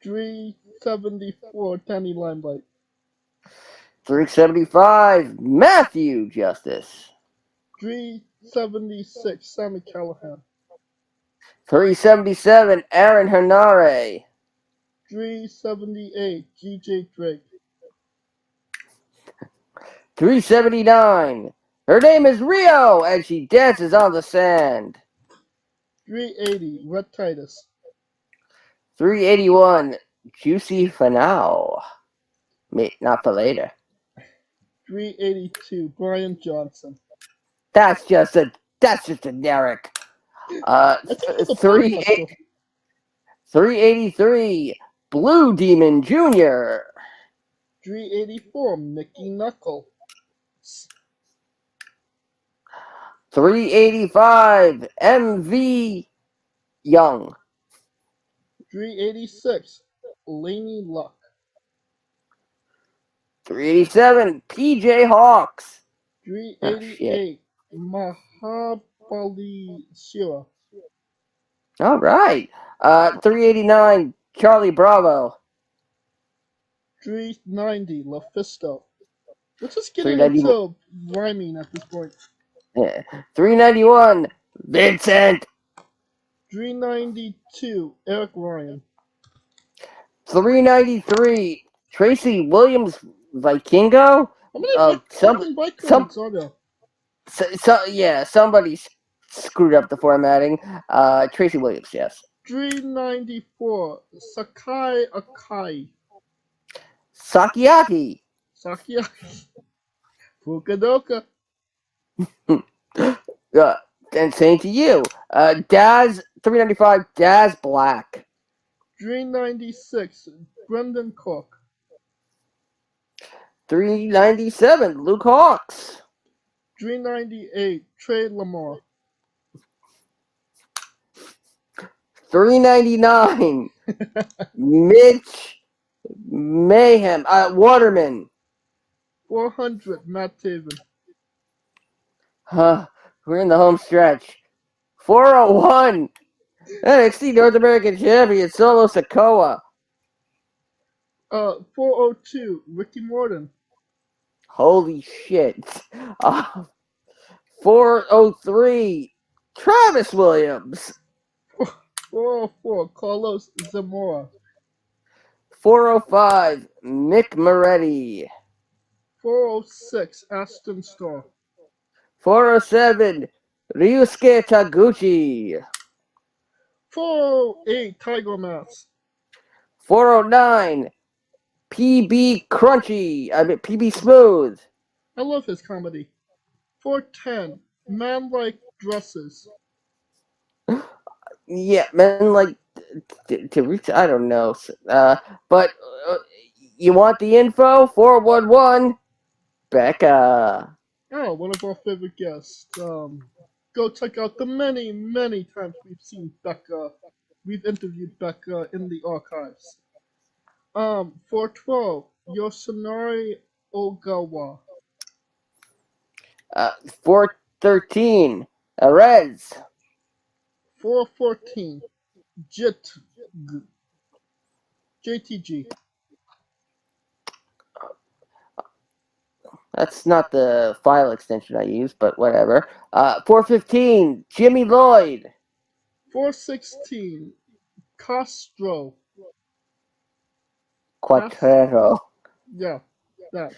374, Danny Limelight. 375, Matthew Justice. 376, Sammy Callahan. 377, Aaron Hernare. 378, GJ Drake. 379, her name is Rio, and she dances on the sand. 380, Red Titus. 381, Juicy for now. Not for later. 382, Brian Johnson. That's just generic. I think it's a podcaster. 383, Blue Demon Jr. 384, Mickey Knuckle. 385, MV Young. 386, Laney Luck. 387, PJ Hawks. Oh, shit. 388, Mahabali Shira. All right. 389, Charlie Bravo. 390, Lefisto. We're just getting 390, into rhyming at this point. yeah. 391, Vincent. 392, Eric Ryan. 393, Tracy Williams Vikingo. How many Some fucking bike some lanes are there? yeah, somebody screwed up the formatting. Tracy Williams, yes. 394, Sakai Akai. Sakiaki. Sakiaki. Fukadoka. And same to you. Daz 395, Daz Black. 396, Brendan Cook. 397, Luke Hawks. 398, Trey Lamar. 399, Mitch Mayhem. Waterman. 400, Matt Taven. We're in the home stretch. 401, NXT North American Champion Solo Sikoa. 402, Ricky Morton. Holy shit. 403, Travis Williams. 404, Carlos Zamora. 405, Mick Moretti. 406, Aston Starr. 407, Ryusuke Taguchi. 408, Tiger Mask. 409, PB Smooth. I love his comedy. 410, Man Like Dresses. Yeah, men like to reach. I don't know. But you want the info? 411, Becca. Oh, one of our favorite guests. Go check out the many, many times we've seen Becca. We've interviewed Becca in the archives. 412, Yoshinari Ogawa. 413, Rez. 414, JTG. That's not the file extension I use, but whatever. 415, Jimmy Lloyd. 416, Castro. Quattro. Yeah, that.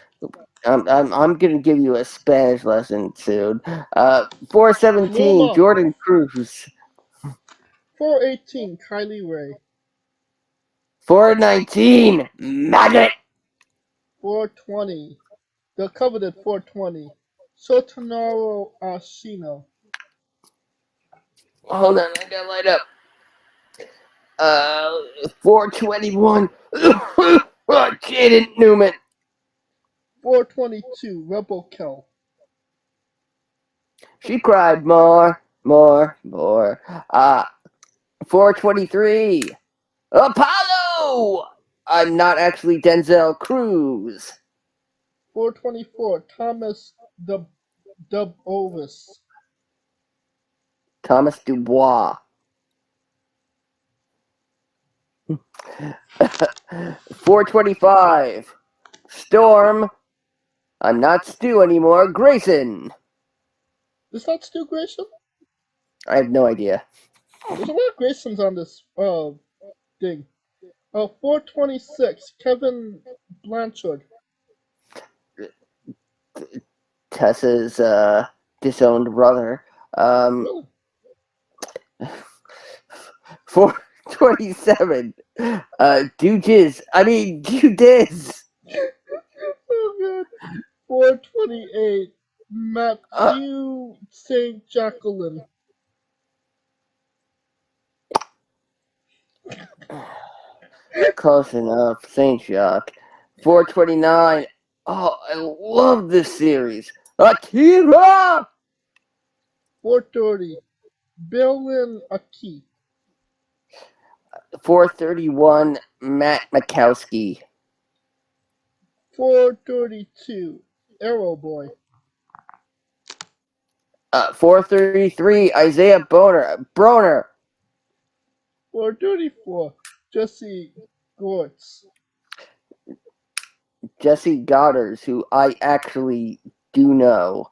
I'm gonna give you a Spanish lesson soon. 417, Luma. Jordan Cruz. 418, Kylie Ray. 419, Maggot. 420, the coveted 420, Sotonaro Ashino. Hold on, I gotta light up. 421, Jaden Newman. 422, Rebel Kell. She cried more. 423, Apollo. I'm not actually Denzel Cruz. 424, Thomas Dub Ovis. Thomas Dubois. 425, Storm. I'm not Stu anymore. Grayson. Is that Stu Grayson? I have no idea. There's a lot of Graysons on this thing. 426, Kevin Blanchard. Tessa's disowned brother. Really? 427, Dudiz. Oh god. 428, Matthew St. Jacqueline. Close enough. Saint Jacques. 429. Oh, I love this series. Akira! 430, Billin Aki. 431, Matt Makowski. 432, Arrow Boy. 433, Isaiah Broner. 434, Jesse Gortz. Jesse Goddard, who I actually do know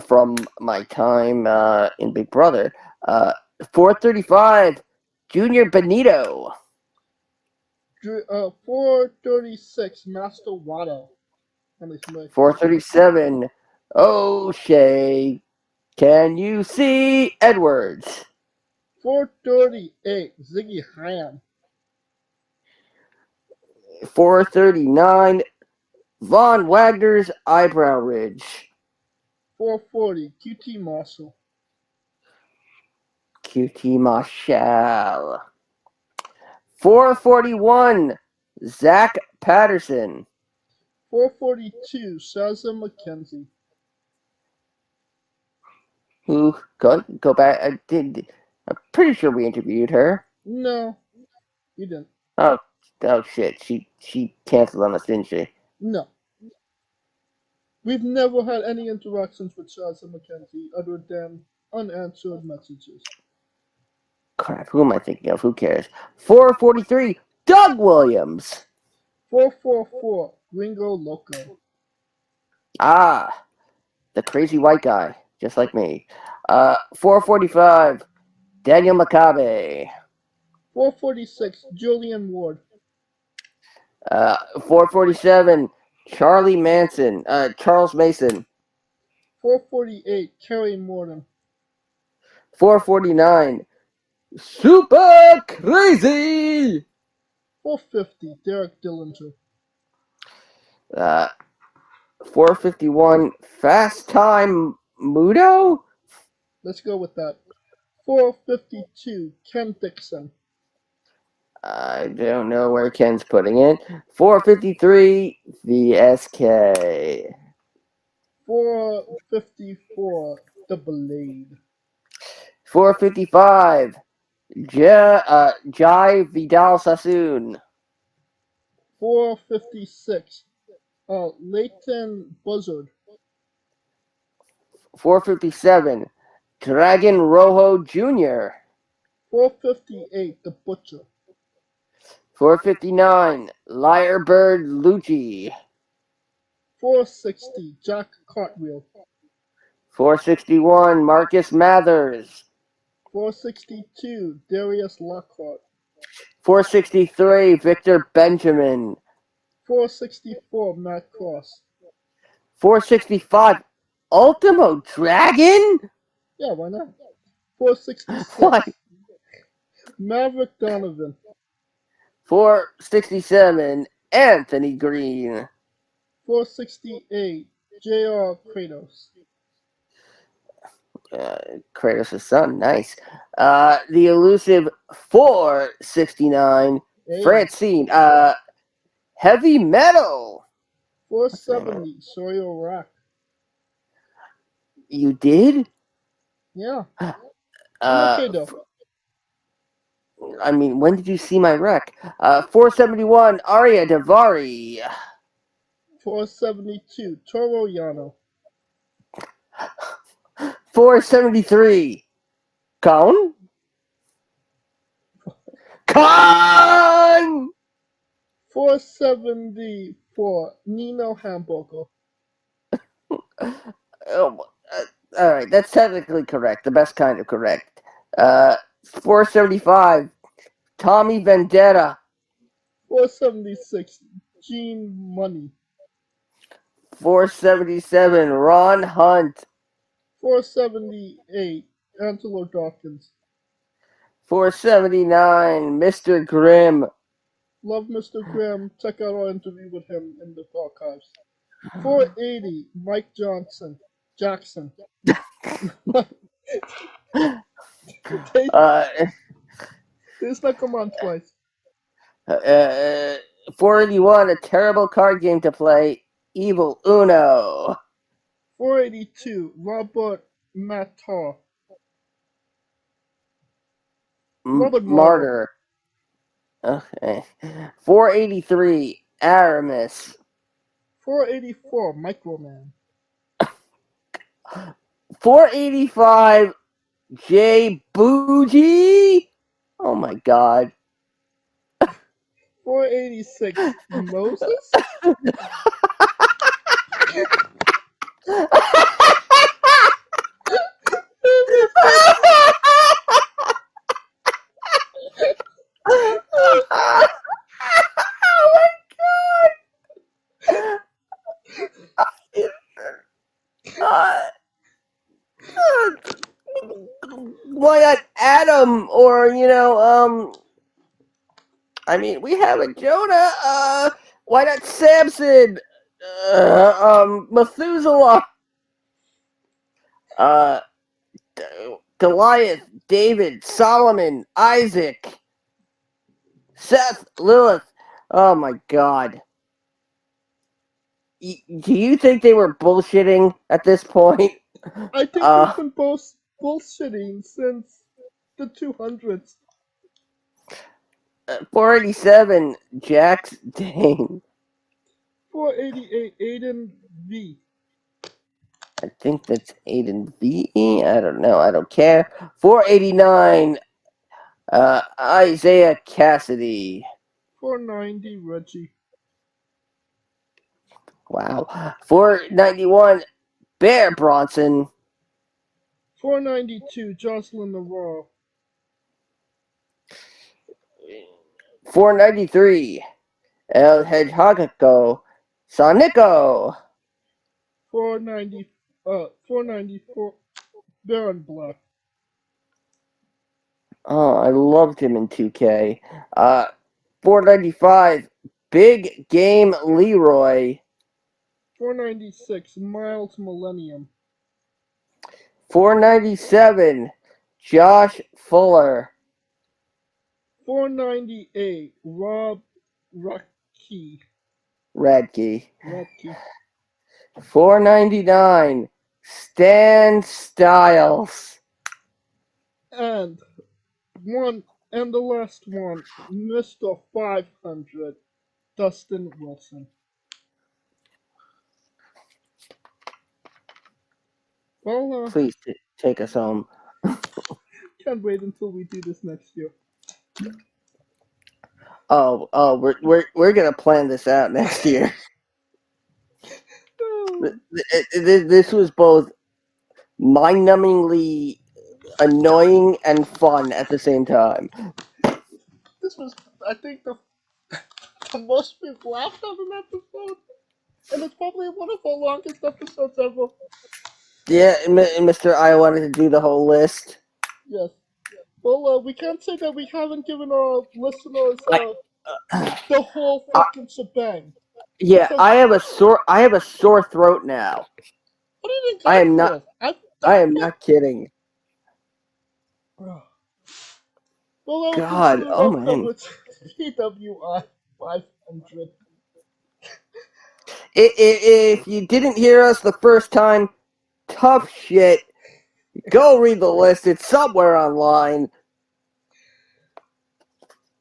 from my time in Big Brother. 435, Junior Benito. 436, Master Watto. 437, O'Shea. Can you see Edwards? 438, Ziggy Ham. 439, Von Wagner's Eyebrow Ridge. 440, QT Marshall. QT Marshall. 441, Zach Patterson. 442, Shazza McKenzie. Who go back? I'm pretty sure we interviewed her. No, you didn't. Oh shit! She canceled on us, didn't she? No. We've never had any interactions with Shazza McKenzie other than unanswered messages. Crap! Who am I thinking of? Who cares? 443, Doug Williams. 444, Gringo Loco. Ah, the crazy white guy, just like me. 445, Daniel Makabe. 446, Julian Ward. 447, Charlie Manson. Charles Mason. 448, Kerry Morton. 449, Super Crazy. 450, Derek Dillinger. 451, Fast Time Mudo? Let's go with that. 452, Ken Dixon. I don't know where Ken's putting it. 453, VSK. 454, The Blade. 455, Jai Vidal Sassoon. 456, Leighton Buzzard. 457, Dragon Rojo Jr. 458, The Butcher. 459, Lyrebird Lucci. 460, Jack Cartwheel. 461, Marcus Mathers. 462, Darius Lockhart. 463, Victor Benjamin. 464, Matt Cross. 465, Ultimo Dragon? Yeah, why not? 466, What? Maverick Donovan. 467, Anthony Green. 468, J.R. Kratos. Kratos' son, nice. The elusive 469, Hey. Francine. Heavy Metal. 470, Sawyer Rack. You did? Yeah. I'm okay though. I mean, when did you see my rec? 471, Arya Davari. 472, Toro Yano. 473, Con? Con! 474, Nino Hamburger. Oh, alright, that's technically correct. The best kind of correct. 475, Tommy Vendetta. 476, Gene Money. 477, Ron Hunt. 478, Angelo Dawkins. 479, Mr. Grimm. Love Mr. Grimm. Check out our interview with him in the archives. 480, Mike Jackson. This not come on twice. 481, a terrible card game to play, Evil Uno. 482, Robert Matar. Robert Martyr. Okay. 483, Aramis. 484, Microman. 485, J Bougie. Oh my god. 486, Moses. Oh my god. Uh, why not Adam or I mean we have a Jonah. Why not Samson? Methuselah. Uh, Goliath, David, Solomon, Isaac, Seth, Lilith. Oh my God. Do you think they were bullshitting at this point? I think they've been both bullshitting since the 200s. 487, Jax Dane. 488, Aiden V. I think that's Aiden V. I don't know. I don't care. 489, Isaiah Cassidy. 490, Reggie. Wow. 491, Bear Bronson. 492, Jocelyn Navarro. 493, El Hedgehogako. Sonico. 494, Baron Black. Oh, I loved him in 2K. 495, Big Game Leroy. 496, Miles Millennium. 497, Josh Fuller. 498, Rob Radke. Radke. Radke. 499, Stan Styles. And the last one, Mr. 500, Dustin Wilson. Well, Please take us home. can't wait until we do this next year. We're gonna plan this out next year. This was both mind-numbingly annoying and fun at the same time. This was, I think, the most we've laughed at an episode, and it's probably one of our longest episodes ever. Yeah, Mr. I wanted to do the whole list. Yes. Well, we can't say that we haven't given our listeners the whole fucking shebang. Yeah, Because I have a sore throat now. what do you think I am not. I am not kidding. Well, that will God, conclude oh our man. coverage of PWI 500. If you didn't hear us the first time, tough shit. Go read the list. It's somewhere online.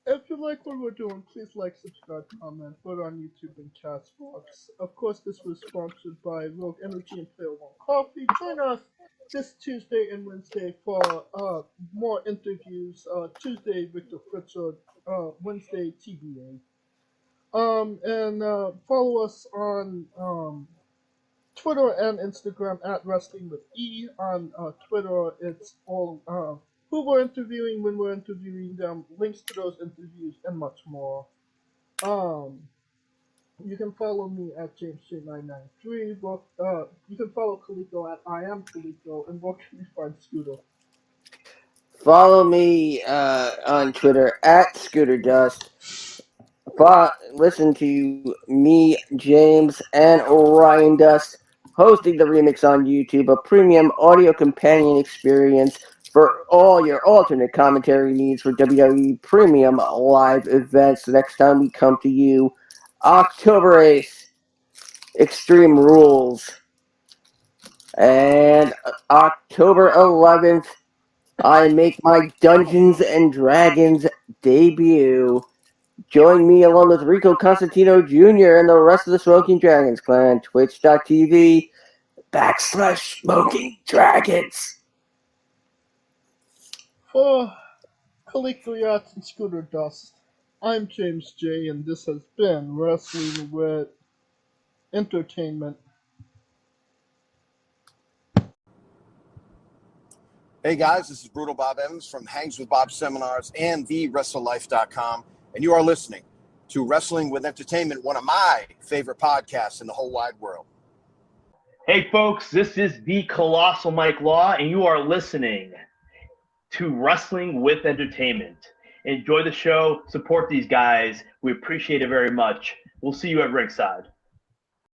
If you like what we're doing, please like, subscribe, comment, vote on YouTube and Castbox. Of course, this was sponsored by Rogue Energy and Player One Coffee. Join us this Tuesday and Wednesday for more interviews. Tuesday, Victor Pritchard. Wednesday, TBA. And follow us on Twitter and Instagram at Wrestling with E. On Twitter, it's all who we're interviewing, when we're interviewing them, links to those interviews, and much more. Um, you can follow me at JamesJ993. You can follow Kaliko at I am Kaliko, and where can we find Scooter? Follow me on Twitter at ScooterDust. Listen to me, James, and Ryan Dust hosting the remix on YouTube, a premium audio companion experience for all your alternate commentary needs for WWE premium live events. The next time we come to you, October 8th, Extreme Rules, and October 11th, I make my Dungeons and Dragons debut. Join me along with Rico Constantino Jr. and the rest of the Smoking Dragons clan, twitch.tv/Smoking Dragons. For Colloquial Arts and Scooter Dust, I'm James J, and this has been Wrestling with Entertainment. Hey guys, this is Brutal Bob Evans from Hangs with Bob Seminars and TheWrestleLife.com, and you are listening to Wrestling with Entertainment, one of my favorite podcasts in the whole wide world. Hey folks, this is the Colossal Mike Law, and you are listening to Wrestling with Entertainment. Enjoy the show, support these guys. We appreciate it very much. We'll see you at ringside.